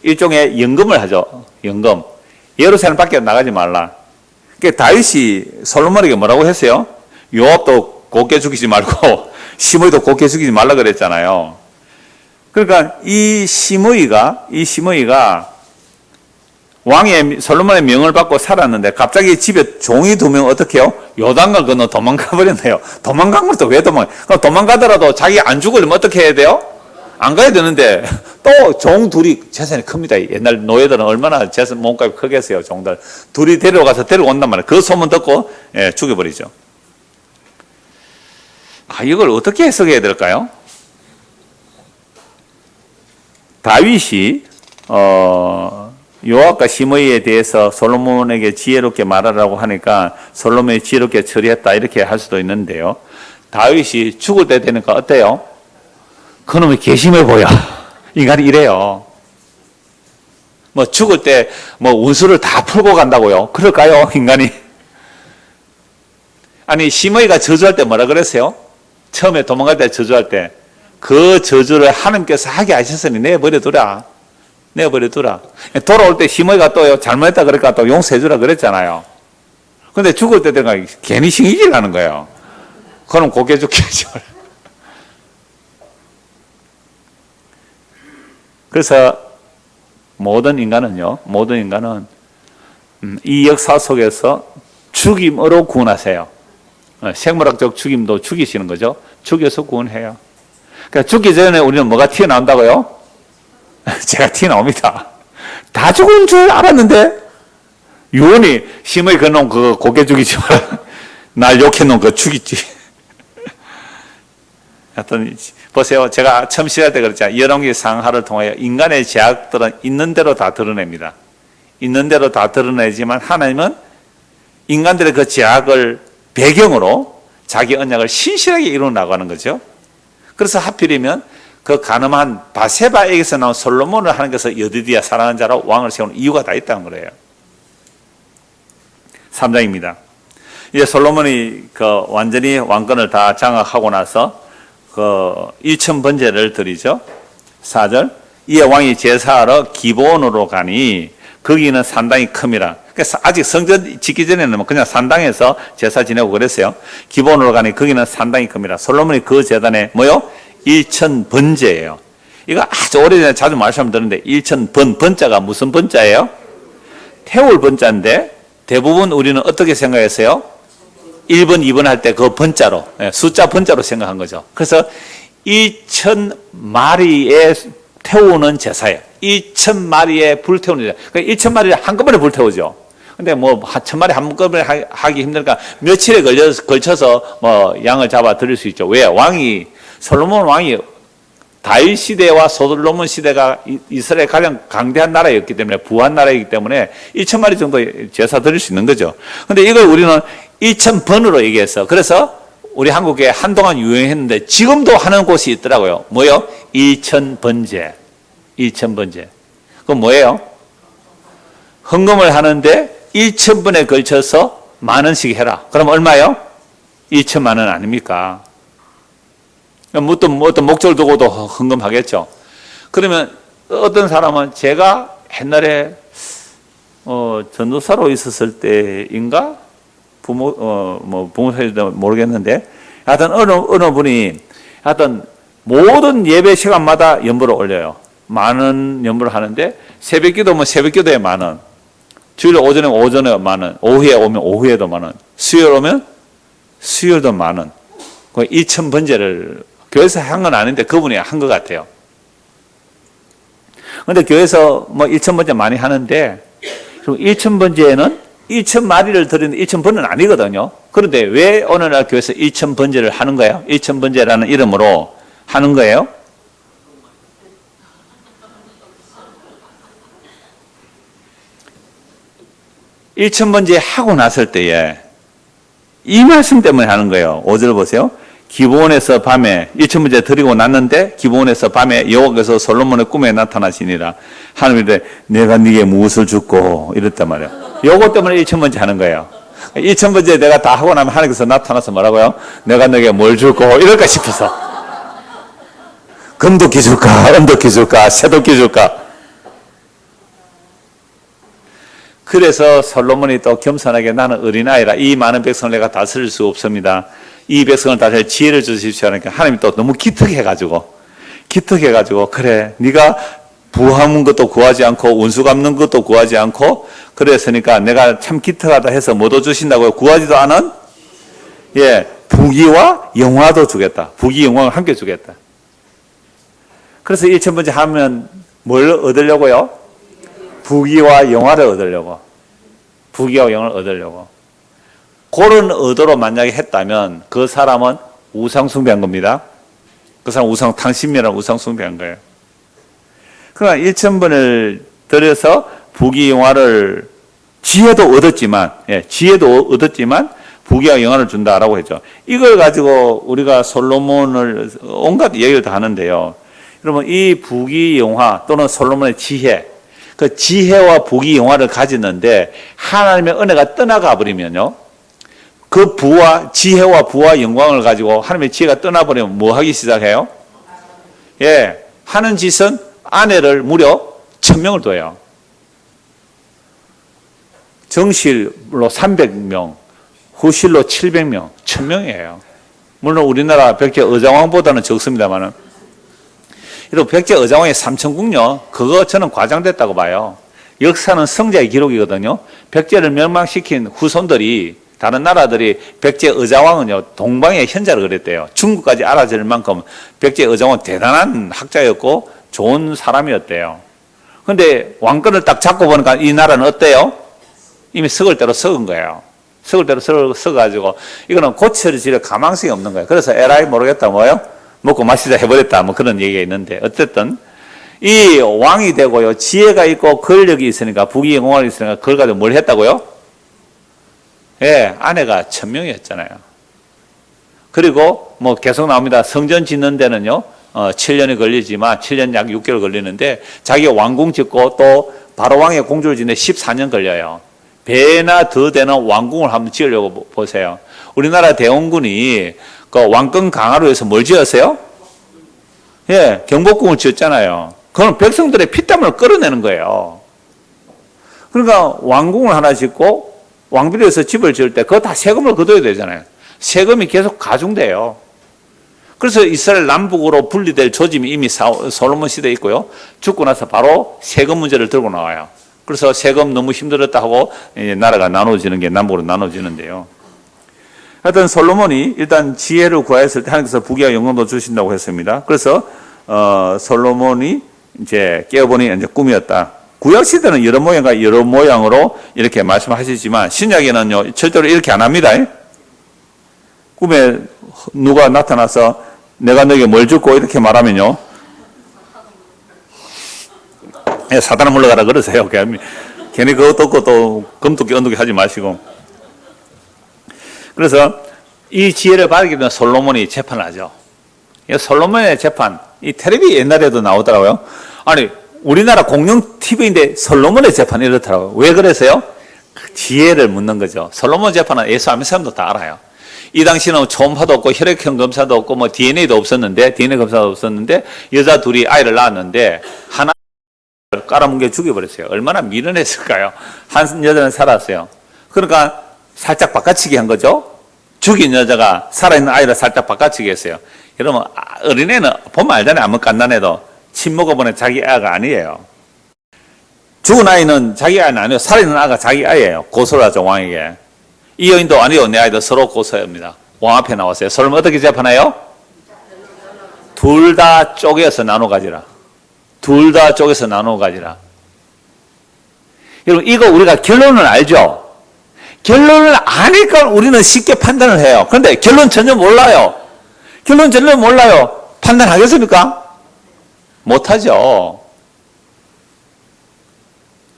일종의 연금을 하죠. 연금. 예루살렘 밖에 나가지 말라. 그러니까 다윗이 솔로몬에게 뭐라고 했어요? 요압도 곱게 죽이지 말고 심의도 곱게 죽이지 말라 그랬잖아요. 그러니까 이 심의가 왕의 솔로몬의 명을 받고 살았는데 갑자기 집에 종이 2명 어떻게 해요? 요단강 건너 도망가 버렸네요. 도망간 것도 왜 그럼 도망가더라도 자기 안 죽으려면 어떻게 해야 돼요? 안 가야 되는데 또 종 둘이 재산이 큽니다. 옛날 노예들은 얼마나 재산 몸값이 크겠어요. 종들 둘이 데려가서 데려온단 말이에요. 그 소문 듣고 죽여버리죠. 이걸 어떻게 해석해야 될까요? 다윗이 요압과 심의에 대해서 솔로몬에게 지혜롭게 말하라고 하니까 솔로몬이 지혜롭게 처리했다 이렇게 할 수도 있는데요. 다윗이 죽을 때 되니까 어때요? 그놈이 괘씸해 보여. 인간이 이래요. 뭐 죽을 때 뭐 운수를 다 풀고 간다고요? 그럴까요? 인간이. 아니 심의가 저주할 때 뭐라 그랬어요? 처음에 도망갈 때 저주할 때 그 저주를 하나님께서 하게 하셨으니 내버려두라. 돌아올 때 심의가 또 잘못했다 그러니까 또 용서해주라 그랬잖아요. 근데 죽을 때 내가 괜히 신이질 하는 거예요. 그럼 곱게 죽겠죠. 그래서 모든 인간은 이 역사 속에서 죽임으로 구원하세요. 생물학적 죽임도 죽이시는 거죠. 죽여서 구원해요. 그러니까 죽기 전에 우리는 뭐가 튀어나온다고요? 제가 튀어나옵니다. 다 죽은 줄 알았는데 유언이 심의 그놈 그거 고개 죽이지 마라. 날 욕해놓은 거 죽이지. 하여튼 보세요. 제가 처음 시작할 때 그랬잖아요. 열왕기 상하를 통하여 인간의 죄악들은 있는 대로 다 드러냅니다. 있는 대로 다 드러내지만 하나님은 인간들의 그 죄악을 배경으로 자기 언약을 신실하게 이루어 나가는 거죠. 그래서 하필이면 그 가늠한 바세바에게서 나온 솔로몬을 하나님께서 여디디야 사랑하는 자로 왕을 세우는 이유가 다 있다는 거예요. 3장입니다. 이제 솔로몬이 완전히 왕권을 다 장악하고 나서 1,000번제를 드리죠. 4절. 이에 왕이 제사하러 기브온으로 가니 거기는 산당이 큼이라. 그래서 아직 성전 짓기 전에는 그냥 산당에서 제사 지내고 그랬어요. 기브온으로 가니 거기는 산당이 큼이라. 솔로몬이 그 제단에 뭐요? 1,000번제예요. 이거 아주 오래전에 자주 말씀드렸는데 1,000번, 번자가 무슨 번자예요? 태울 번자인데 대부분 우리는 어떻게 생각했어요? 1번, 2번 할 때 그 번자로, 숫자 번자로 생각한 거죠. 그래서 2,000마리에 태우는 제사예요. 2,000마리에 불태우는 제사. 그러니까 1,000마리를 한꺼번에 불태우죠. 근데 뭐 1,000마리 한꺼번에 하기 힘드니까 며칠에 걸쳐서 뭐 양을 잡아 드릴 수 있죠. 왜? 솔로몬 왕이 다윗 시대와 솔로몬 시대가 이스라엘 가장 강대한 나라였기 때문에 부한 나라이기 때문에 1,000마리 정도 제사 드릴 수 있는 거죠. 근데 이걸 우리는 1,000번으로 얘기해서 그래서 우리 한국에 한동안 유행했는데 지금도 하는 곳이 있더라고요. 뭐요? 1,000번제. 1,000번제. 그건 뭐예요? 헌금을 하는데 1,000번에 걸쳐서 10,000원씩 해라. 그럼 얼마요? 2,000만 원 아닙니까? 어떤 목적을 두고도 헌금하겠죠. 그러면 어떤 사람은 제가 옛날에 전도사로 있었을 때인가 부모 사이도 모르겠는데 하여튼 어느 분이 하여튼 모든 예배 시간마다 연보를 올려요. 10,000원 연보를 하는데 새벽기도면 새벽기도에 10,000원, 주일 오전에 10,000원, 오후에 오면 오후에도 10,000원, 수요일 오면 수요일도 10,000원. 2,000번제를 교회에서 한 건 아닌데 그분이 한 것 같아요. 그런데 교회에서 1,000번제 많이 하는데 1,000번제에는 1,000마리를 드리는 1,000번은 아니거든요. 그런데 왜 오늘날 교회에서 1,000번제를 하는 거예요? 1,000번제라는 이름으로 하는 거예요? (1,000번제) 하고 났을 때에 이 말씀 때문에 하는 거예요. 5절 보세요. 기브온에서 밤에 1,000번제 드리고 났는데 기브온에서 밤에 여호와께서 솔로몬의 꿈에 나타나시니라. 하나님이 내가 네게 무엇을 줬고 이랬단 말이에요. 요거 때문에 1000번째 하는 거예요. 1000번째 내가 다 하고 나면 하나님께서 나타나서 뭐라고요? 내가 너에게 뭘 줄고 이럴까 싶어서. 금도끼 줄까? 은도끼 줄까? 쇠도끼 줄까? 그래서 솔로몬이 또 겸손하게 나는 어린아이라 이 많은 백성을 내가 다스릴 수 없습니다. 이 백성을 다스릴 지혜를 주십시오 하니까 하나님이 또 너무 기특해가지고 그래 네가 부하는 것도 구하지 않고 운수 갚는 것도 구하지 않고 그랬으니까 내가 참 기특하다 해서 뭐도 주신다고요? 구하지도 않은 부귀와 영화도 주겠다. 부귀 영광을 함께 주겠다. 그래서 1000번째 하면 뭘 얻으려고요? 부귀와 영화를 얻으려고. 부귀와 영화를 얻으려고. 그런 의도로 만약에 했다면 그 사람은 우상숭배한 겁니다. 그 사람 탕신이라는 우상숭배한 거예요. 그러나 1000번을 들여서 부귀 영화를 지혜도 얻었지만 부귀와 영화를 준다라고 했죠. 이걸 가지고 우리가 솔로몬을 온갖 얘기를 다 하는데요. 여러분 이 부귀 영화 또는 솔로몬의 지혜, 그 지혜와 부귀 영화를 가졌는데 하나님의 은혜가 떠나가 버리면요. 그 지혜와 부와 영광을 가지고 하나님의 지혜가 떠나버리면 뭐 하기 시작해요? 하는 짓은 아내를 무려 1000명을 둬요. 정실로 300명, 후실로 700명, 1000명이에요. 물론 우리나라 백제 의장왕보다는 적습니다만은. 여러분, 백제 의장왕이 3000국요. 그거 저는 과장됐다고 봐요. 역사는 성자의 기록이거든요. 백제를 멸망시킨 후손들이, 다른 나라들이 백제 의장왕은요, 동방의 현자를 그랬대요. 중국까지 알아질 만큼 백제 의장왕은 대단한 학자였고 좋은 사람이었대요. 근데 왕권을 딱 잡고 보니까 이 나라는 어때요? 이미 썩을 대로 썩은 거예요. 썩을 대로 썩어가지고 이거는 고쳐질 가망성이 없는 거예요. 그래서 에라이 모르겠다 뭐요? 먹고 마시자 해버렸다 뭐 그런 얘기가 있는데 어쨌든 이 왕이 되고요. 지혜가 있고 권력이 있으니까 부귀 영광이 있으니까 그걸 가지고 뭘 했다고요? 아내가 1000명이었잖아요. 그리고 뭐 계속 나옵니다. 성전 짓는 데는요. 7년이 걸리지만 7년 약 6개월 걸리는데 자기가 왕궁 짓고 또 바로 왕의 공주를 짓는데 14년 걸려요. 배나 더 되는 왕궁을 한번 지으려고 보세요. 우리나라 대원군이 그 왕권 강화로 해서 뭘 지었어요? 경복궁을 지었잖아요. 그건 백성들의 피땀을 끌어내는 거예요. 그러니까 왕궁을 하나 짓고 왕비로 해서 집을 지을 때 그거 다 세금을 걷어야 되잖아요. 세금이 계속 가중돼요. 그래서 이스라엘 남북으로 분리될 조짐이 이미 솔로몬 시대에 있고요. 죽고 나서 바로 세금 문제를 들고 나와요. 그래서 세금 너무 힘들었다 하고 나라가 나눠지는 게 남북으로 나눠지는데요. 하여튼 솔로몬이 일단 지혜를 구하였을 때 하나님께서 부귀와 영광도 주신다고 했습니다. 그래서 솔로몬이 이제 깨어보니 이제 꿈이었다. 구약 시대는 여러 모양과 여러 모양으로 이렇게 말씀하시지만 신약에는요 절대로 이렇게 안 합니다. 꿈에 누가 나타나서 내가 너에게 뭘 줄고 이렇게 말하면요. 사단아 물러가라 그러세요. 괜히 그것도 없고 또 금토끼 언덕이 하지 마시고. 그래서 이 지혜를 받게 되면 솔로몬이 재판을 하죠. 솔로몬의 재판, 이 텔레비 옛날에도 나오더라고요. 아니 우리나라 공영 TV인데 솔로몬의 재판 이렇더라고요. 왜 그래서요? 그 지혜를 묻는 거죠. 솔로몬 재판은 예수 안 믿는 사람도 다 알아요. 이 당시는 초음파도 없고 혈액형 검사도 없고 뭐 DNA도 없었는데 DNA 검사도 없었는데 여자 둘이 아이를 낳았는데 하나 깔아뭉개 죽여버렸어요. 얼마나 미련했을까요? 한 여자는 살았어요. 그러니까 살짝 바꿔치기 한 거죠. 죽인 여자가 살아있는 아이를 살짝 바꿔치기 했어요. 여러분 어린애는 보면 알잖아요. 아무 깐난해도 침 먹어보는 자기 아가 아니에요. 죽은 아이는 자기 아이는 아니에요. 살아있는 아가 자기 아이예요. 고소를 하죠 왕에게. 이 여인도 아니요 내 아이도 서로 고소합니다. 왕 앞에 나왔어요. 솔로몬 어떻게 재판해요? 둘 다 쪼개서 나눠 가지라. 둘 다 쪼개서 나눠 가지라. 여러분 이거 우리가 결론을 알죠? 결론을 아니까 우리는 쉽게 판단을 해요. 그런데 결론 전혀 몰라요. 결론 전혀 몰라요. 판단하겠습니까? 못하죠.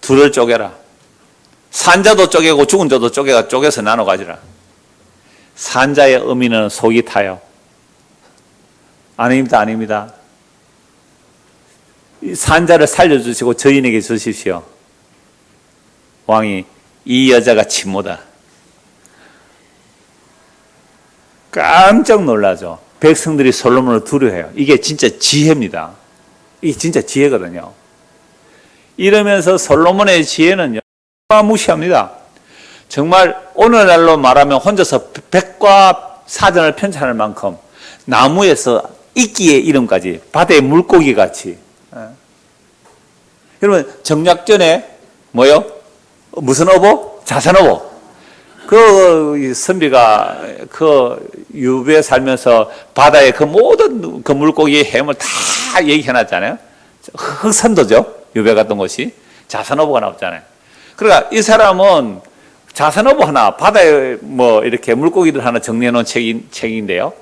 둘을 쪼개라. 산자도 쪼개고 죽은 자도 쪼개서 나눠 가지라. 산자의 의미는 속이 타요. 아닙니다, 아닙니다. 산자를 살려주시고 저인에게 주십시오. 왕이 이 여자가 친모다. 깜짝 놀라죠. 백성들이 솔로몬을 두려워해요. 이게 진짜 지혜입니다. 이게 진짜 지혜거든요. 이러면서 솔로몬의 지혜는요, 무시합니다. 정말 오늘날로 말하면 혼자서 백과 사전을 편찬할 만큼 나무에서 이끼의 이름까지 바다의 물고기 같이. 여러분 정약전에 뭐요? 무슨 어보? 자선어보. 그 선비가 그 유배에 살면서 바다의 그 모든 그 물고기의 해물 다 얘기해놨잖아요. 흑선도죠. 유배 갔던 곳이. 자선어보가 나왔잖아요. 그러니까 이 사람은 자선어보 하나, 바다에 뭐 이렇게 물고기들 하나 정리해놓은 책인데요.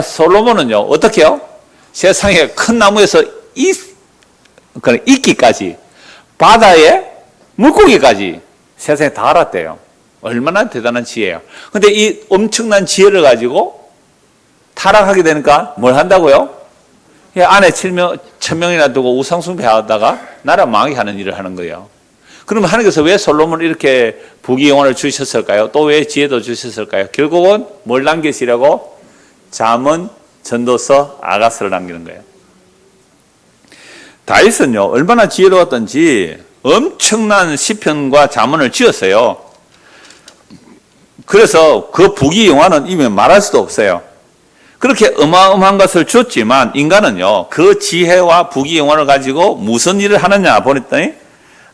솔로몬은요, 어떻게 해요? 세상에 큰 나무에서 이끼까지, 바다에 물고기까지 세상에 다 알았대요. 얼마나 대단한 지혜예요. 근데 이 엄청난 지혜를 가지고 타락하게 되니까 뭘 한다고요? 안에 1000명이나 두고 우상숭배하다가 나라 망하게 하는 일을 하는 거예요. 그러면 하나님께서 왜 솔로몬을 이렇게 부귀영화를 주셨을까요? 또 왜 지혜도 주셨을까요? 결국은 뭘 남기시려고? 잠언, 전도서, 아가서를 남기는 거예요. 다윗은요, 얼마나 지혜로웠던지 엄청난 시편과 잠언을 지었어요. 그래서 그 부귀영화는 이미 말할 수도 없어요. 그렇게 어마어마한 것을 줬지만 인간은요, 그 지혜와 부귀영화를 가지고 무슨 일을 하느냐 보냈더니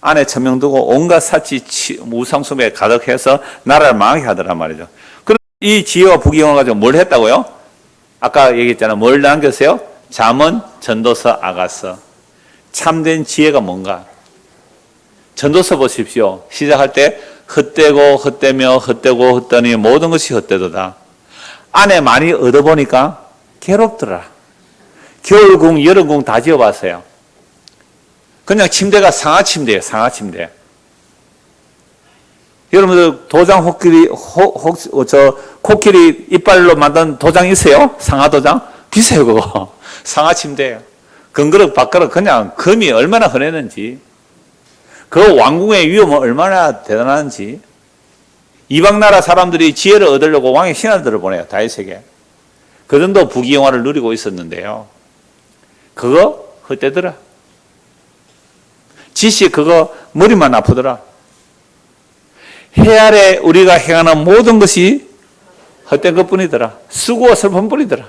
안에 1000명 두고 온갖 사치 우상숭배에 가득해서 나라를 망하게 하더란 말이죠. 그럼 이 지혜와 부귀영화를 가지고 뭘 했다고요? 아까 얘기했잖아요. 뭘 남겼어요? 잠언, 전도서, 아가서. 참된 지혜가 뭔가? 전도서 보십시오. 시작할 때 헛되고 헛되며 헛되고 헛되니 모든 것이 헛되도다. 안에 많이 얻어보니까 괴롭더라. 겨울궁, 여름궁 다 지어봤어요. 그냥 침대가 상하침대예요. 상하침대. 여러분들 도장 코끼리 이빨로 만든 도장 있어요? 상하도장? 비싸요 그거. 상하침대예요. 건그릇 밥그릇 그냥 금이 얼마나 흔했는지, 그 왕궁의 위엄은 얼마나 대단한지. 이방 나라 사람들이 지혜를 얻으려고 왕의 신하들을 보내요. 다윗에게. 그 정도 부귀영화를 누리고 있었는데요. 그거 헛되더라. 지시 그거 머리만 아프더라. 해 아래 우리가 행하는 모든 것이 헛된 것뿐이더라. 수고와 슬픔뿐이더라.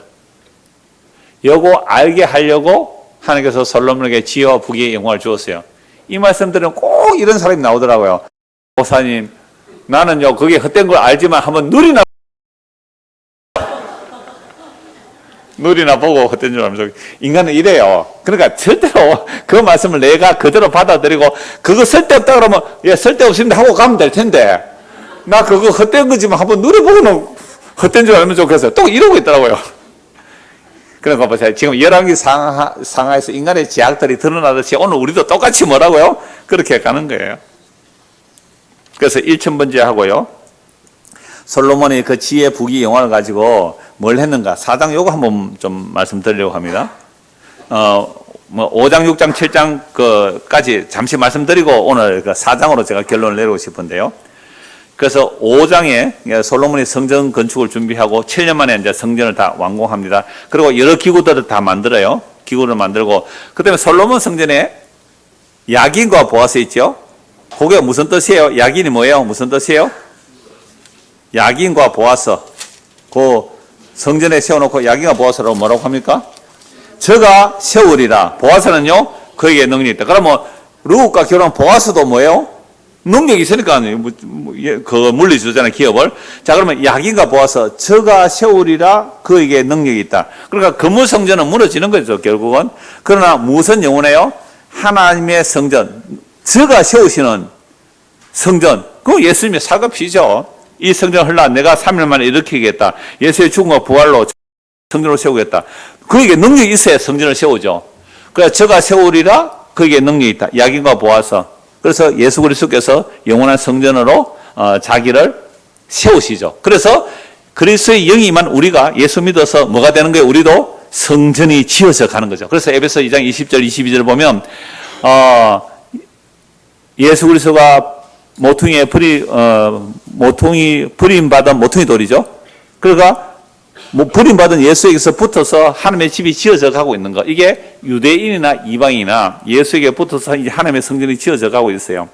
요거 알게 하려고 하나님께서 솔로몬에게 지혜와 부귀의 영광을 주었어요. 이 말씀 들으면 꼭 이런 사람이 나오더라고요. 목사님, 나는요 그게 헛된 걸 알지만 한번 누리나 보고 헛된 줄 알면서. 인간은 이래요. 그러니까 절대로 그 말씀을 내가 그대로 받아들이고 그거 쓸데없다 그러면 쓸데없습니다 하고 가면 될 텐데, 나 그거 헛된 거지만 한번 누려보고는 헛된 줄 알면 좋겠어요. 또 이러고 있더라고요. 그러니까 보세요. 지금 열왕기 상하에서 인간의 제약들이 드러나듯이 오늘 우리도 똑같이 뭐라고요? 그렇게 가는 거예요. 그래서 1000번째 하고요. 솔로몬이 그 지혜 부귀 영화를 가지고 뭘 했는가? 4장 요거 한번 좀 말씀드리려고 합니다. 5장, 6장, 7장까지 잠시 말씀드리고 오늘 그 4장으로 제가 결론을 내리고 싶은데요. 그래서 5장에 솔로몬이 성전 건축을 준비하고 7년 만에 이제 성전을 다 완공합니다. 그리고 여러 기구들을 다 만들어요. 기구를 만들고, 그 다음에 솔로몬 성전에 야긴과 보아스 있죠? 그게 무슨 뜻이에요? 야긴이 뭐예요? 무슨 뜻이에요? 야긴과 보아스. 그 성전에 세워놓고 야긴과 보아스라고 뭐라고 합니까? 저가 세우리라. 보아스는요, 그에게 능력이 있다. 그러면 르웃과 결혼한 보아스도 뭐예요? 능력이 있으니까 그 물리주잖아요, 기업을. 자, 그러면 야긴과 보아서 저가 세우리라, 그에게 능력이 있다. 그러니까 건물 성전은 무너지는 거죠, 결국은. 그러나 무슨 영혼이에요? 하나님의 성전, 저가 세우시는 성전, 그거 예수님의 사급이죠. 이 성전을 흘러 내가 3일 만에 일으키겠다. 예수의 죽음과 부활로 성전을 세우겠다. 그에게 능력이 있어야 성전을 세우죠. 그래서 저가 세우리라, 그에게 능력이 있다. 야긴과 보아서. 그래서 예수 그리스도께서 영원한 성전으로 자기를 세우시죠. 그래서 그리스도의 영이 임한 우리가 예수 믿어서 뭐가 되는 거예요? 우리도 성전이 지어져 가는 거죠. 그래서 에베소 2장 20절 22절을 보면 예수 그리스도가 모퉁이에 모퉁이 버림받은 모퉁이 돌이죠. 그러니까 버림받은 예수에게서 붙어서 하나님의 집이 지어져 가고 있는 거. 이게 유대인이나 이방이나 예수에게 붙어서 이제 하나님의 성전이 지어져 가고 있어요.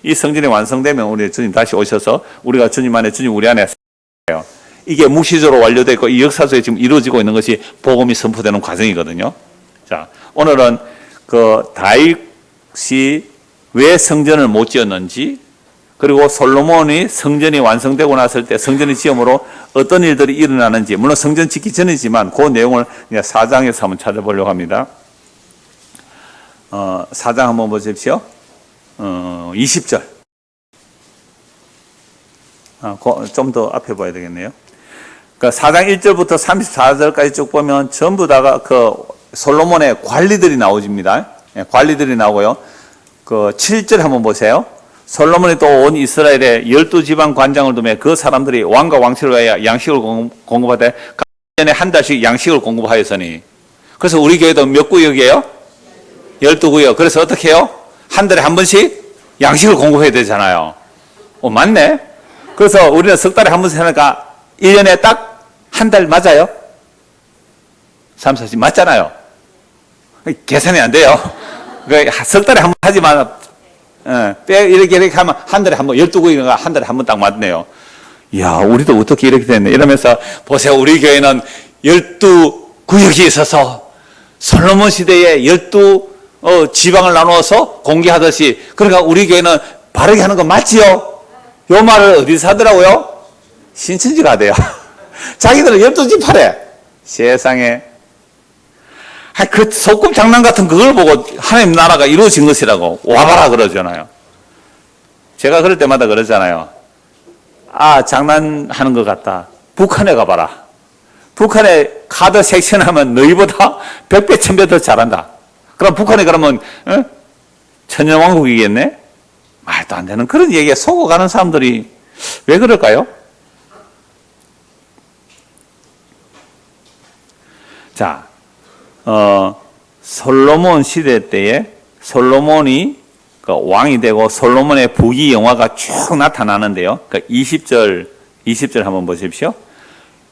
이 성전이 완성되면 우리 주님 다시 오셔서 우리가 주님 안에, 주님 우리 안에 살아요. 이게 묵시적으로 완료되고 이 역사 속에 지금 이루어지고 있는 것이 복음이 선포되는 과정이거든요. 자, 오늘은 그 다윗이 왜 성전을 못 지었는지, 그리고 솔로몬이 성전이 완성되고 났을 때 성전의 지음으로 어떤 일들이 일어나는지, 물론 성전 짓기 전이지만 그 내용을 4장에서 한번 찾아보려고 합니다. 4장 한번 보십시오. 20절. 좀 더 앞에 봐야 되겠네요. 그러니까 4장 1절부터 34절까지 쭉 보면 전부 다가 그 솔로몬의 관리들이 나오집니다. 관리들이 나오고요. 그 7절 한번 보세요. 솔로몬이 또 온 이스라엘에 12지방 관장을 두며 그 사람들이 왕과 왕실을 위하여 양식을 공급하되 각 년에 한 달씩 양식을 공급하였으니. 그래서 우리 교회도 몇 구역이에요? 12구역. 그래서 어떻게 해요? 한 달에 한 번씩 양식을 공급해야 되잖아요. 맞네. 그래서 우리는 석 달에 한 번씩 하니까 1년에 딱 한 달 맞아요? 3, 4씩 맞잖아요. 계산이 안 돼요. 석 달에 한 번 하지만 이렇게 하면 한 달에 한 번, 12구역인가 한 달에 한 번 딱 맞네요. 이야, 우리도 어떻게 이렇게 됐네. 이러면서 보세요. 우리 교회는 12구역이 있어서 솔로몬 시대에 12지방을 나누어서 공개하듯이, 그러니까 우리 교회는 바르게 하는 거 맞지요? 요 말을 어디서 하더라고요? 신천지가 돼요. 자기들은 12집 하래. 세상에. 그 소꿉 장난 같은 그걸 보고 하나님 나라가 이루어진 것이라고 와봐라 그러잖아요. 제가 그럴 때마다 그러잖아요. 장난하는 것 같다. 북한에 가봐라. 북한에 카드 섹션하면 너희보다 100배, 1000배 더 잘한다. 그럼 북한에 그러면 천년왕국이겠네? 말도 안 되는 그런 얘기에 속어가는 사람들이 왜 그럴까요? 자, 솔로몬 시대 때에 솔로몬이 그 왕이 되고 솔로몬의 부귀 영화가 쭉 나타나는데요. 그 20절 한번 보십시오.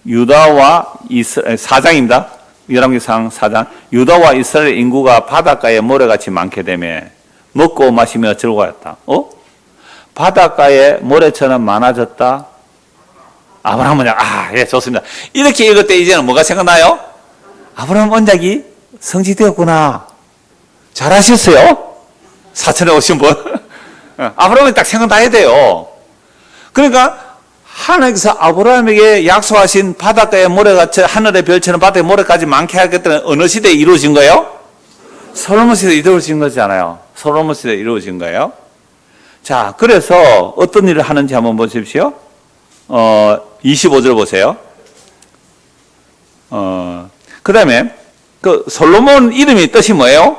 유다와 이스라엘, 4장입니다. 열왕기상 4장. 유다와 이스라엘 인구가 바닷가에 모래같이 많게 되며 먹고 마시며 즐거웠다. 바닷가에 모래처럼 많아졌다. 아브라함은 예, 좋습니다. 이렇게 읽을 때 이제는 뭐가 생각나요? 아브라함 언약이 성취되었구나. 잘하셨어요? 사천에 오신 분. 아브라함이 딱 생각나야 돼요. 그러니까 하나님께서 아브라함에게 약속하신 바닷가의 모래같이 하늘의 별처럼 바다의 모래까지 많게 하겠다는 어느 시대에 이루어진 거예요? 솔로몬 시대에 이루어진 거잖아요. 솔로몬 시대에 이루어진 거예요. 자, 그래서 어떤 일을 하는지 한번 보십시오. 25절 보세요. 그 다음에 그 솔로몬 이름의 뜻이 뭐예요?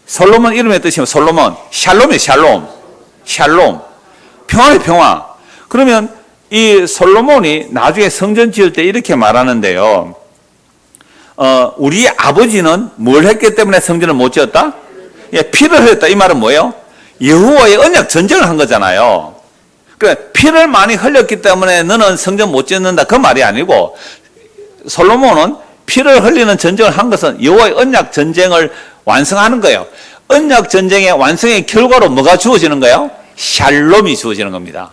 솔로몬 이름의 뜻이 솔로몬, 샬롬이에요. 샬롬. 평화의 평화. 그러면 이 솔로몬이 나중에 성전 지을 때 이렇게 말하는데요. 우리 아버지는 뭘 했기 때문에 성전을 못 지었다? 피를 흘렸다. 이 말은 뭐예요? 여호와의 언약 전쟁을 한 거잖아요. 그러니까 피를 많이 흘렸기 때문에 너는 성전 못 지었는다. 그 말이 아니고 솔로몬은 피를 흘리는 전쟁을 한 것은 여호와의 언약 전쟁을 완성하는 거예요. 언약 전쟁의 완성의 결과로 뭐가 주어지는 거예요? 샬롬이 주어지는 겁니다.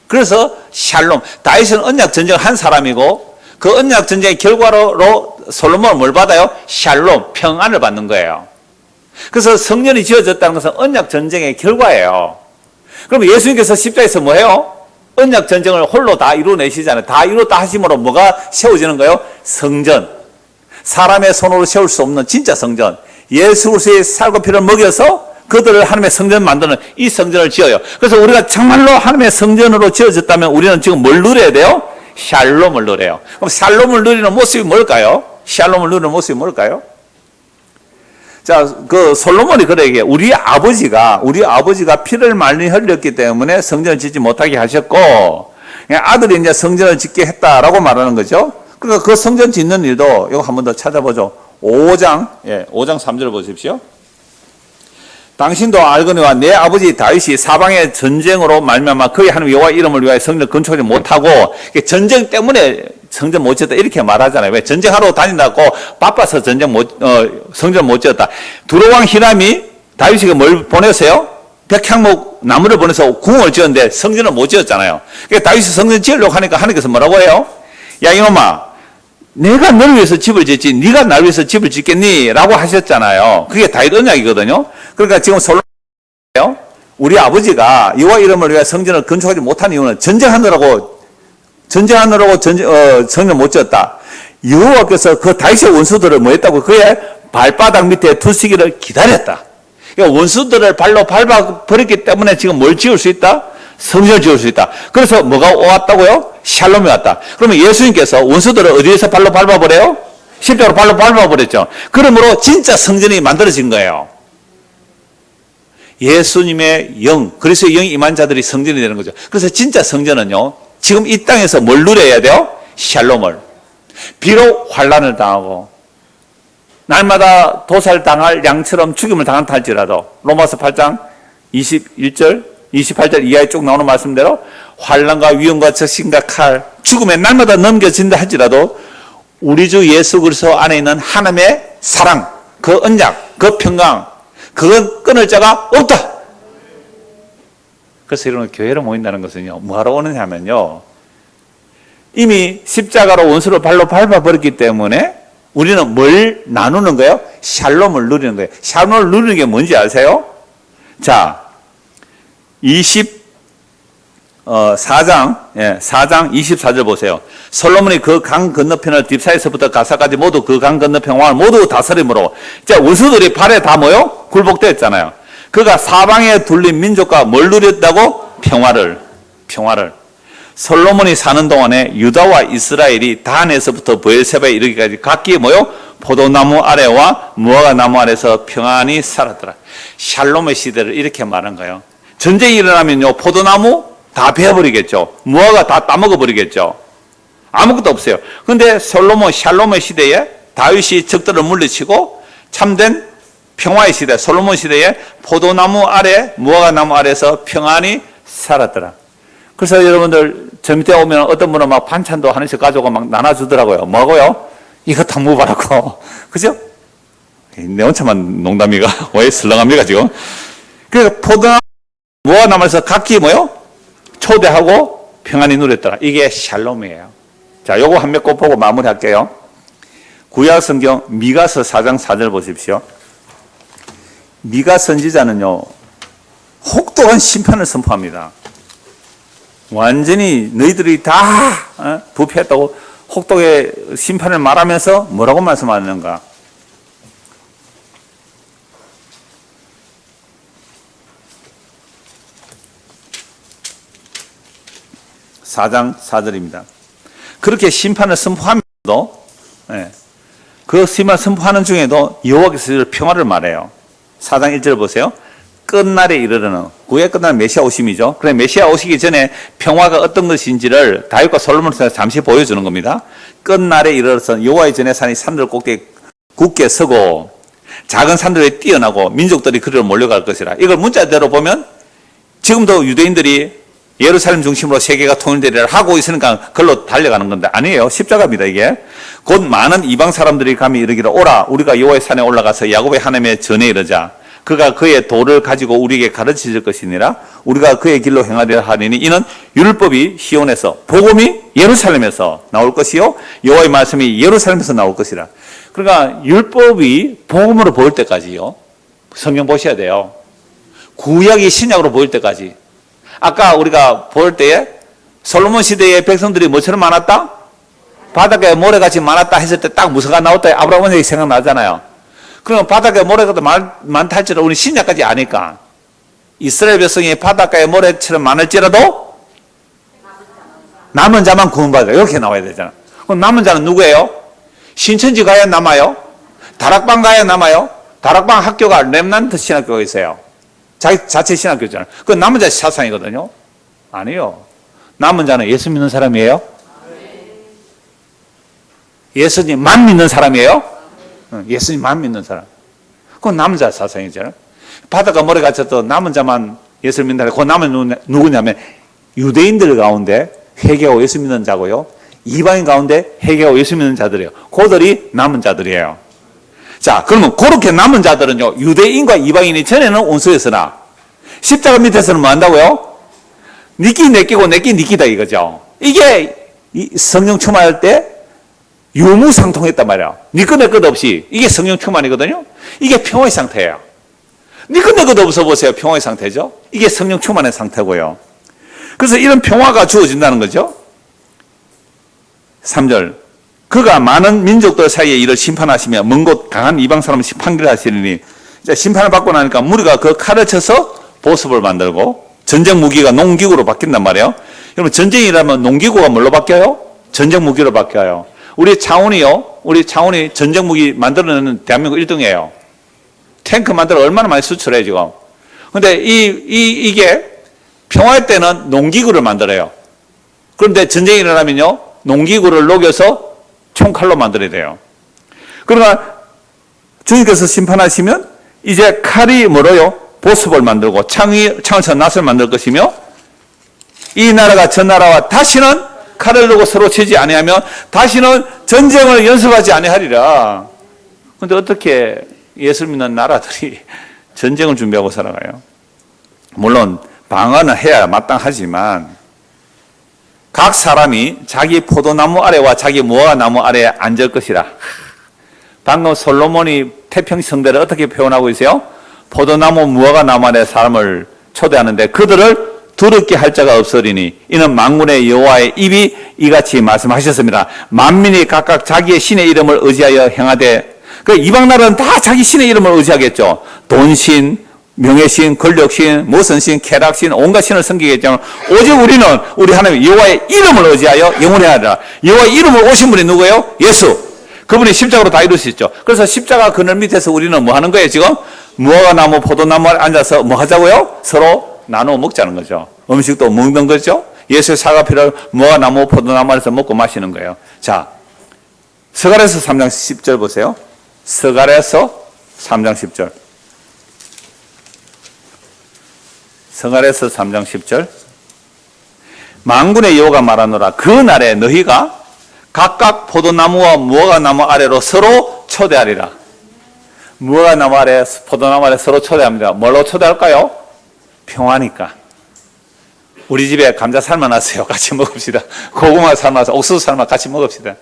그래서 샬롬, 다윗은 언약 전쟁을 한 사람이고 그 언약 전쟁의 결과로 솔로몬은 뭘 받아요? 샬롬, 평안을 받는 거예요. 그래서 성전이 지어졌다는 것은 언약 전쟁의 결과예요. 그럼 예수님께서 십자가에서 뭐해요? 언약 전쟁을 홀로 다 이루어내시잖아요. 다 이루었다 하심으로 뭐가 세워지는 거예요? 성전. 사람의 손으로 세울 수 없는 진짜 성전. 예수 그리스도의 살과 피를 먹여서 그들을 하나님의 성전 만드는 이 성전을 지어요. 그래서 우리가 정말로 하나님의 성전으로 지어졌다면 우리는 지금 뭘 누려야 돼요? 샬롬을 누려요. 그럼 샬롬을 누리는 모습이 뭘까요? 샬롬을 누리는 모습이 뭘까요? 자, 그 솔로몬이 그러게 우리 아버지가 피를 많이 흘렸기 때문에 성전을 짓지 못하게 하셨고 아들이 이제 성전을 짓게 했다라고 말하는 거죠. 그러니까 그 성전 짓는 일도 이거 한 번 더 찾아보죠. 5장 3절 보십시오. 당신도 알거니와 내 아버지 다윗이 사방의 전쟁으로 말미암아 그의 하나님 여호와 이름을 위하여 성전을 건축하지 못하고 전쟁 때문에 성전 못 지었다 이렇게 말하잖아요. 왜? 전쟁하러 다닌다고 바빠서 성전 못 지었다. 두로왕 히람이 다윗에게 뭘 보냈어요? 백향목 나무를 보내서 궁을 지었는데 성전을 못 지었잖아요. 그러니까 다윗이 성전 지으려고 하니까 하나님께서 뭐라고 해요? 야 이놈아, 내가 너를 위해서 집을 짓지 네가 나를 위해서 집을 짓겠니? 라고 하셨잖아요. 그게 다윗 언약이거든요. 그러니까 지금 솔로몬이에요. 우리 아버지가 여호와 이름을 위해 성전을 건축하지 못한 이유는 전쟁하느라고 성전 못 지었다. 여호와께서 그 다윗의 원수들을 뭐 했다고? 그의 발바닥 밑에 두시기를 기다렸다. 그러니까 원수들을 발로 밟아버렸기 때문에 지금 뭘 지을 수 있다? 성전을 지을 수 있다. 그래서 뭐가 왔다고요? 샬롬이 왔다. 그러면 예수님께서 원수들을 어디에서 발로 밟아버려요? 십자가로 발로 밟아버렸죠. 그러므로 진짜 성전이 만들어진 거예요. 예수님의 영, 그리스도의 영이 임한 자들이 성전이 되는 거죠. 그래서 진짜 성전은요, 지금 이 땅에서 뭘 누려야 돼요? 샬롬을. 비록 환난을 당하고 날마다 도살당할 양처럼 죽임을 당한다 할지라도 로마서 8장 21절 28절 이하에 쭉 나오는 말씀대로 환난과 위험과 적신과 칼 죽음에 날마다 넘겨진다 할지라도 우리 주 예수 그리스도 안에 있는 하나님의 사랑, 그 언약, 그 평강, 그건 끊을 자가 없다. 그래서 이런 교회로 모인다는 것은요, 뭐하러 오느냐 하면요, 이미 십자가로 원수를 발로 밟아버렸기 때문에 우리는 뭘 나누는 거예요? 샬롬을 누리는 거예요. 샬롬을 누리는 게 뭔지 아세요? 자, 4장 24절 보세요. 솔로몬이 그 강 건너편을 딥사에서부터 가사까지 모두 그 강 건너편 왕을 모두 다스림으로, 자, 원수들이 발에 다 모여 굴복되었잖아요. 그가 사방에 둘린 민족과 뭘 누렸다고? 평화를. 솔로몬이 사는 동안에 유다와 이스라엘이 단에서부터 브엘세바에 이르기까지 각기 모여 포도나무 아래와 무화과 나무 아래서 평안히 살았더라. 샬롬의 시대를 이렇게 말한 거예요. 전쟁이 일어나면요, 포도나무 다 베어버리겠죠. 무화과 다 따먹어버리겠죠. 아무것도 없어요. 그런데 솔로몬 샬롬의 시대에 다윗이 적들을 물리치고 참된 평화의 시대, 솔로몬 시대에 포도나무 아래, 무화과 나무 아래서 평안히 살았더라. 그래서 여러분들 저 밑에 오면 어떤 분은 막 반찬도 하나씩 가져오고 막 나눠주더라고요. 뭐하고요? 이거 다 먹어봐라고. 그죠? 내 혼자만 농담이가 왜 설렁합니까 지금? 그래서 포도나무 무화과 나무에서 각기 뭐요? 초대하고 평안히 누렸더라. 이게 샬롬이에요. 자, 요거 한 몇 꼭 보고 마무리할게요. 구약 성경 미가서 4장 4절 보십시오. 미가 선지자는요, 혹독한 심판을 선포합니다. 완전히 너희들이 다 부패했다고 혹독의 심판을 말하면서 뭐라고 말씀하는가? 4장 4절입니다. 그렇게 심판을 선포하면서도, 그 심판을 선포하는 중에도 여호와께서 평화를 말해요. 4장 1절 보세요. 끝날에 이르르는, 구의 끝날 메시아 오심이죠. 그래, 메시아 오시기 전에 평화가 어떤 것인지를 다윗과 솔로몬에서 잠시 보여주는 겁니다. 끝날에 이르러서 여호와의 전에 산이 산들 꼭대기 굳게 서고 작은 산들에 뛰어나고 민족들이 그리로 몰려갈 것이라. 이걸 문자대로 보면 지금도 유대인들이 예루살렘 중심으로 세계가 통일되리라 하고 있으니까 그걸로 달려가는 건데 아니에요. 십자가입니다. 이게 곧 많은 이방 사람들이 감히 이르기를 오라 우리가 여호와의 산에 올라가서 야곱의 하나님의 전에 이르자. 그가 그의 도를 가지고 우리에게 가르치실 것이니라. 우리가 그의 길로 행하리라 하리니 이는 율법이 시온에서 복음이 예루살렘에서 나올 것이요 여호와의 말씀이 예루살렘에서 나올 것이라. 그러니까 율법이 복음으로 보일 때까지요. 성경 보셔야 돼요. 구약이 신약으로 보일 때까지. 아까 우리가 볼 때에 솔로몬 시대의 백성들이 뭐처럼 많았다? 바닷가에 모래같이 많았다 했을 때 딱 무서가 나왔다. 아브라함 원색이 생각나잖아요. 그러면 바닷가에 모래가 많다 할지라도 우리 신약까지 아니까 이스라엘 백성이 바닷가에 모래처럼 많을지라도 남은 자만 구원받아. 이렇게 나와야 되잖아. 그럼 남은 자는 누구예요? 신천지 가야 남아요? 다락방 가야 남아요? 다락방 학교가 렘넌트 신학교가 있어요. 자체 신학교잖아요. 그건 남은 자 사상이거든요. 아니요. 남은 자는 예수 믿는 사람이에요? 예수님만 믿는 사람이에요? 예수님만 믿는 사람. 그건 남은 자 사상이잖아요. 바다가 머리 갇혀도 남은 자만 예수를 믿는다. 그 남은 누구냐면 유대인들 가운데 회개하고 예수 믿는 자고요. 이방인 가운데 회개하고 예수 믿는 자들이에요. 그들이 남은 자들이에요. 자, 그러면 그렇게 남은 자들은요, 유대인과 이방인이 전에는 원수였으나 십자가 밑에서는 뭐 한다고요? 니끼 내끼고 내끼 니끼다 이거죠. 이게 성령 충만할 때 유무상통했단 말이야. 니꺼 내 것 없이. 이게 성령 충만이거든요. 이게 평화의 상태예요. 니꺼 내 것 없어 보세요. 평화의 상태죠. 이게 성령 충만의 상태고요. 그래서 이런 평화가 주어진다는 거죠. 3절. 그가 많은 민족들 사이에 이를 심판하시며 먼 곳 강한 이방 사람을 판결하시리니, 심판을 받고 나니까 무리가 그 칼을 쳐서 보습을 만들고 전쟁 무기가 농기구로 바뀐단 말이에요. 여러분, 전쟁이라면 농기구가 뭘로 바뀌어요? 전쟁 무기로 바뀌어요. 우리 창원이 전쟁 무기 만들어내는 대한민국 1등이에요. 탱크 만들어 얼마나 많이 수출해요, 지금. 근데 이게 평화의 때는 농기구를 만들어요. 그런데 전쟁이 일어나면요, 농기구를 녹여서 총칼로 만들어야 돼요. 그러나 주님께서 심판하시면 이제 칼이 뭐로요? 보습을 만들고 창을 쳐 낫을 만들 것이며, 이 나라가 저 나라와 다시는 칼을 들고 서로 치지 아니하며 다시는 전쟁을 연습하지 아니하리라. 그런데 어떻게 예수 믿는 나라들이 전쟁을 준비하고 살아가요? 물론 방어는 해야 마땅하지만 각 사람이 자기 포도나무 아래와 자기 무화과나무 아래에 앉을 것이라. 방금 솔로몬이 태평성대를 어떻게 표현하고 있어요? 포도나무 무화과나무 아래 사람을 초대하는데 그들을 두렵게 할 자가 없으리니 이는 만군의 여호와의 입이 이같이 말씀하셨습니다. 만민이 각각 자기의 신의 이름을 의지하여 행하되, 그 이방 나라는 다 자기 신의 이름을 의지하겠죠. 돈신, 명예신, 권력신, 모선신, 쾌락신, 온갖 신을 섬기겠지만 오직 우리는 우리 하나님 여호와의 이름을 의지하여 영원히 하리라. 여호와의 이름을 오신 분이 누구예요? 예수. 그분이 십자가로 다 이루시죠. 그래서 십자가 그늘 밑에서 우리는 뭐 하는 거예요? 지금 무화과나무, 포도나무에 앉아서 뭐 하자고요? 서로 나누어 먹자는 거죠. 음식도 먹는 거죠. 예수의 사과피를 무화과나무, 포도나무 안에서 먹고 마시는 거예요. 자, 스가랴서 3장 10절 보세요. 스가랴서 3장 10절. 스가랴서 3장 10절. 만군의 여호와가 말하노라. 그 날에 너희가 각각 포도나무와 무화과나무 아래로 서로 초대하리라. 무화과나무 아래, 포도나무 아래 서로 초대합니다. 뭘로 초대할까요? 평화니까. 우리 집에 감자 삶아놨어요. 같이 먹읍시다. 고구마 삶아서 옥수수 삶아 같이 먹읍시다.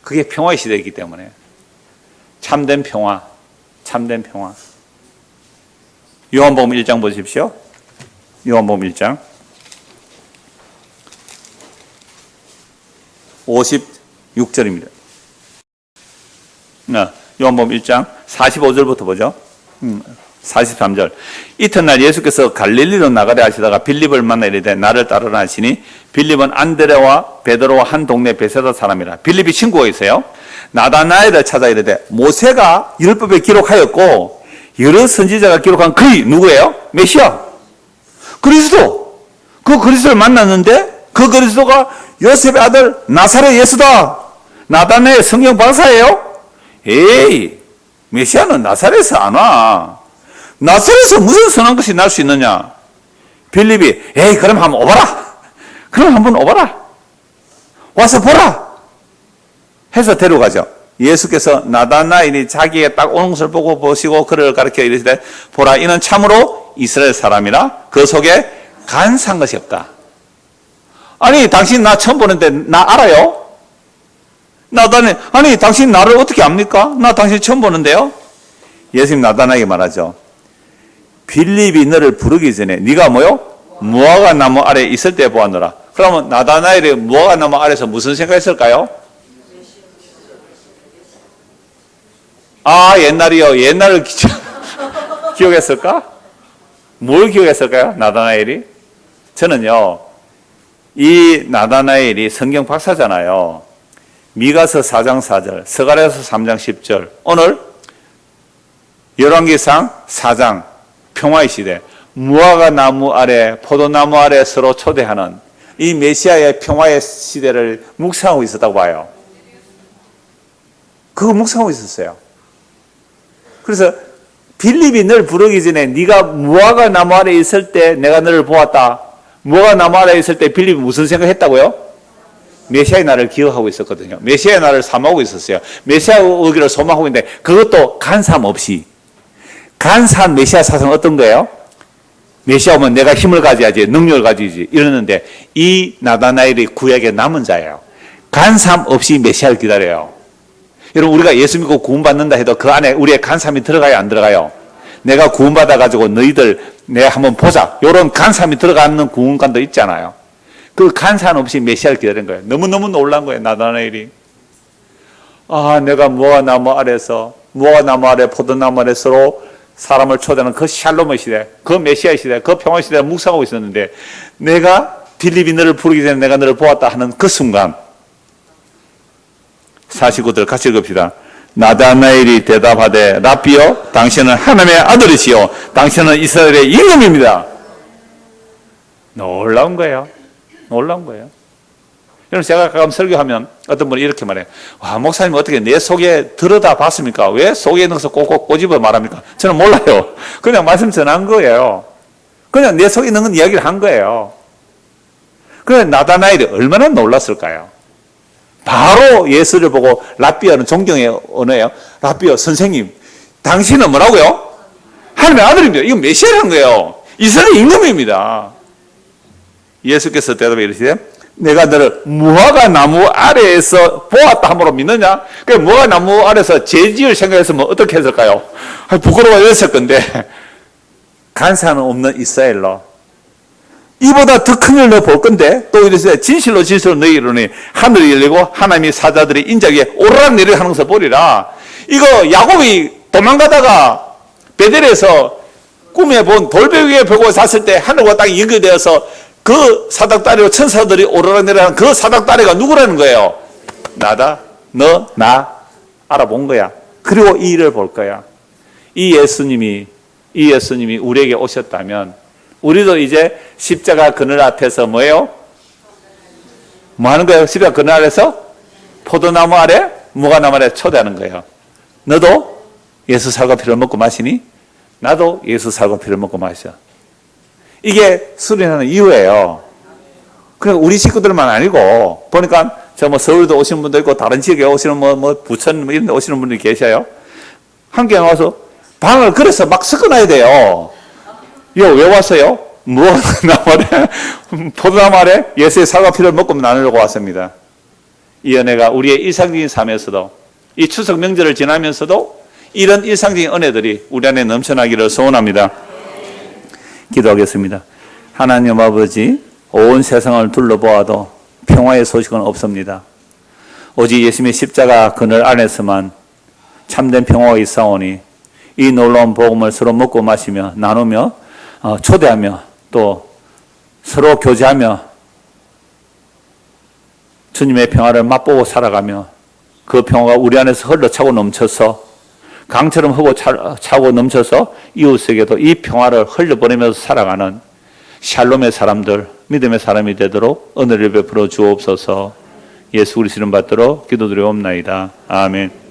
그게 평화의 시대이기 때문에. 참된 평화, 참된 평화. 요한복음 1장 보십시오. 요한복음 1장 56절입니다. 요한복음 1장 45절부터 보죠. 43절. 이튿날 예수께서 갈릴리로 나가려 하시다가 빌립을 만나 이르되 나를 따르라 하시니 빌립은 안드레와 베드로와 한 동네 베세다 사람이라. 빌립이 친구가 있어요. 나다나엘을 찾아 이르되 모세가 율법에 기록하였고 여러 선지자가 기록한 그의 누구예요? 메시아. 그리스도. 그 그리스도를 만났는데 그 그리스도가 요셉의 아들 나사렛 예수다. 나다나엘 성경 박사예요? 에이, 메시아는 나사렛에서 안 와. 나사렛에서 무슨 선한 것이 날 수 있느냐? 빌립이 에이 그럼 한번 오봐라. 그럼 한번 오봐라. 와서 보라. 해서 데려가죠. 예수께서 나다나엘이 자기의 딱 오는 것을 보고 보시고 그를 가르쳐 이르시되 보라 이는 참으로 이스라엘 사람이라 그 속에 간사한 것이 없다. 아니 당신 나 처음 보는데 나 알아요? 나다나엘 아니 당신 나를 어떻게 압니까? 나 당신 처음 보는데요. 예수님 나다나엘에게 말하죠. 빌립이 너를 부르기 전에 네가 뭐요? 무화과나무 아래 있을 때 보았노라. 그러면 나다나엘이 무화과나무 아래서 무슨 생각했을까요? 아 옛날이요. 옛날을 기억했을까? 뭘 기억했을까요? 나다나엘이? 저는요 이 나다나엘이 성경 박사잖아요. 미가서 4장 4절, 스가랴서 3장 10절, 오늘 열왕기상 4장 평화의 시대, 무화과나무 아래, 포도나무 아래 서로 초대하는 이 메시아의 평화의 시대를 묵상하고 있었다고 봐요. 그거 묵상하고 있었어요. 그래서 빌립이 널 부르기 전에 네가 무화과 나무 아래 있을 때 내가 너를 보았다. 무화과 나무 아래 있을 때 빌립이 무슨 생각했다고요? 메시아의 날을 기억하고 있었거든요. 메시아의 날을 사모하고 있었어요. 메시아 오기를 소망하고 있는데 그것도 간사함 없이. 간사한 메시아 사상은 어떤 거예요? 메시아 오면 내가 힘을 가져야지, 능력을 가지지 이러는데 이 나다나엘이 구약의 남은 자예요. 간사함 없이 메시아를 기다려요. 여러분 우리가 예수 믿고 구원받는다 해도 그 안에 우리의 간사함이 들어가요, 안 들어가요? 내가 구원받아가지고 너희들 내가 한번 보자. 이런 간사함이 들어가는 구원관도 있잖아요. 그 간사함 없이 메시아를 기다리는 거예요. 너무너무 놀란 거예요, 나다나엘이. 아, 내가 무화과 나무 아래 포도나무 아래 서로 사람을 초대하는 그 샬롬의 시대, 그 메시아의 시대, 그 평화의 시대를 묵상하고 있었는데 내가 빌립이 너를 부르기 전에 내가 너를 보았다 하는 그 순간 49절 같이 읽읍시다. 나다나엘이 대답하되 라비여 당신은 하나님의 아들이시요 당신은 이스라엘의 임금입니다. 놀라운 거예요. 놀라운 거예요. 여러분 제가 가끔 설교하면 어떤 분이 이렇게 말해요. 와, 목사님 어떻게 내 속에 들여다 봤습니까? 왜 속에 넣어서 꼭꼭 꼬집어 말합니까? 저는 몰라요. 그냥 말씀 전한 거예요. 그냥 내 속에 있는 건 이야기를 한 거예요. 그래 나다나엘이 얼마나 놀랐을까요? 바로 예수를 보고 라비어는 존경의 언어예요. 라비어 선생님, 당신은 뭐라고요? 하나님의 아들입니다. 이거 메시아라는 거예요. 이스라엘 임금입니다. 예수께서 대답해 이르시되 내가 너를 무화과 나무 아래에서 보았다 함으로 믿느냐? 그 무화과 나무 아래에서 죄지을 생각했으면 어떻게 했을까요? 부끄러워 이랬을 건데 간사는 없는 이스라엘로 이보다 더 큰 일 너 볼 건데 또 이랬어요. 진실로 너희 이르니 하늘이 열리고 하나님이 사자들이 인자기에 오르락 내리락 하는 것을 보리라. 이거 야곱이 도망가다가 베델에서 꿈에 본 돌배 위에 벽을 샀을 때 하늘과 땅이 연결되어서 그 사닥다리로 천사들이 오르락 내리락 하는 그 사닥다리가 누구라는 거예요? 나다. 너, 나 알아본 거야. 그리고 이 일을 볼 거야. 이 예수님이 우리에게 오셨다면 우리도 이제 십자가 그늘 앞에서 뭐예요? 뭐 하는 거예요? 십자가 그늘 아래서 포도나무 아래, 무화과나무 아래 초대하는 거예요. 너도 예수 살과 피를 먹고 마시니? 나도 예수 살과 피를 먹고 마셔. 이게 수련하는 이유예요. 그러니까 우리 식구들만 아니고 보니까 저 뭐 서울도 오시는 분도 있고 다른 지역에 오시는 뭐 부천 이런 데 오시는 분들이 계셔요. 함께 나와서 방을 그래서 막 섞어놔야 돼요. 이거 왜 왔어요? 무화과나무 아래, 포도나무 아래 예수의 살과 피를 먹고 나누려고 왔습니다. 이 은혜가 우리의 일상적인 삶에서도 이 추석 명절을 지나면서도 이런 일상적인 은혜들이 우리 안에 넘쳐나기를 소원합니다. 기도하겠습니다. 하나님 아버지, 온 세상을 둘러보아도 평화의 소식은 없습니다. 오직 예수님의 십자가 그늘 안에서만 참된 평화가 있사오니 이 놀라운 복음을 서로 먹고 마시며 나누며 초대하며 또 서로 교제하며 주님의 평화를 맛보고 살아가며 그 평화가 우리 안에서 흘러차고 넘쳐서 강처럼 차고 넘쳐서 이웃에게도 이 평화를 흘려보내면서 살아가는 샬롬의 사람들, 믿음의 사람이 되도록 은혜를 베풀어 주옵소서. 예수 그리스도 이름 받들어 기도드리옵나이다. 아멘.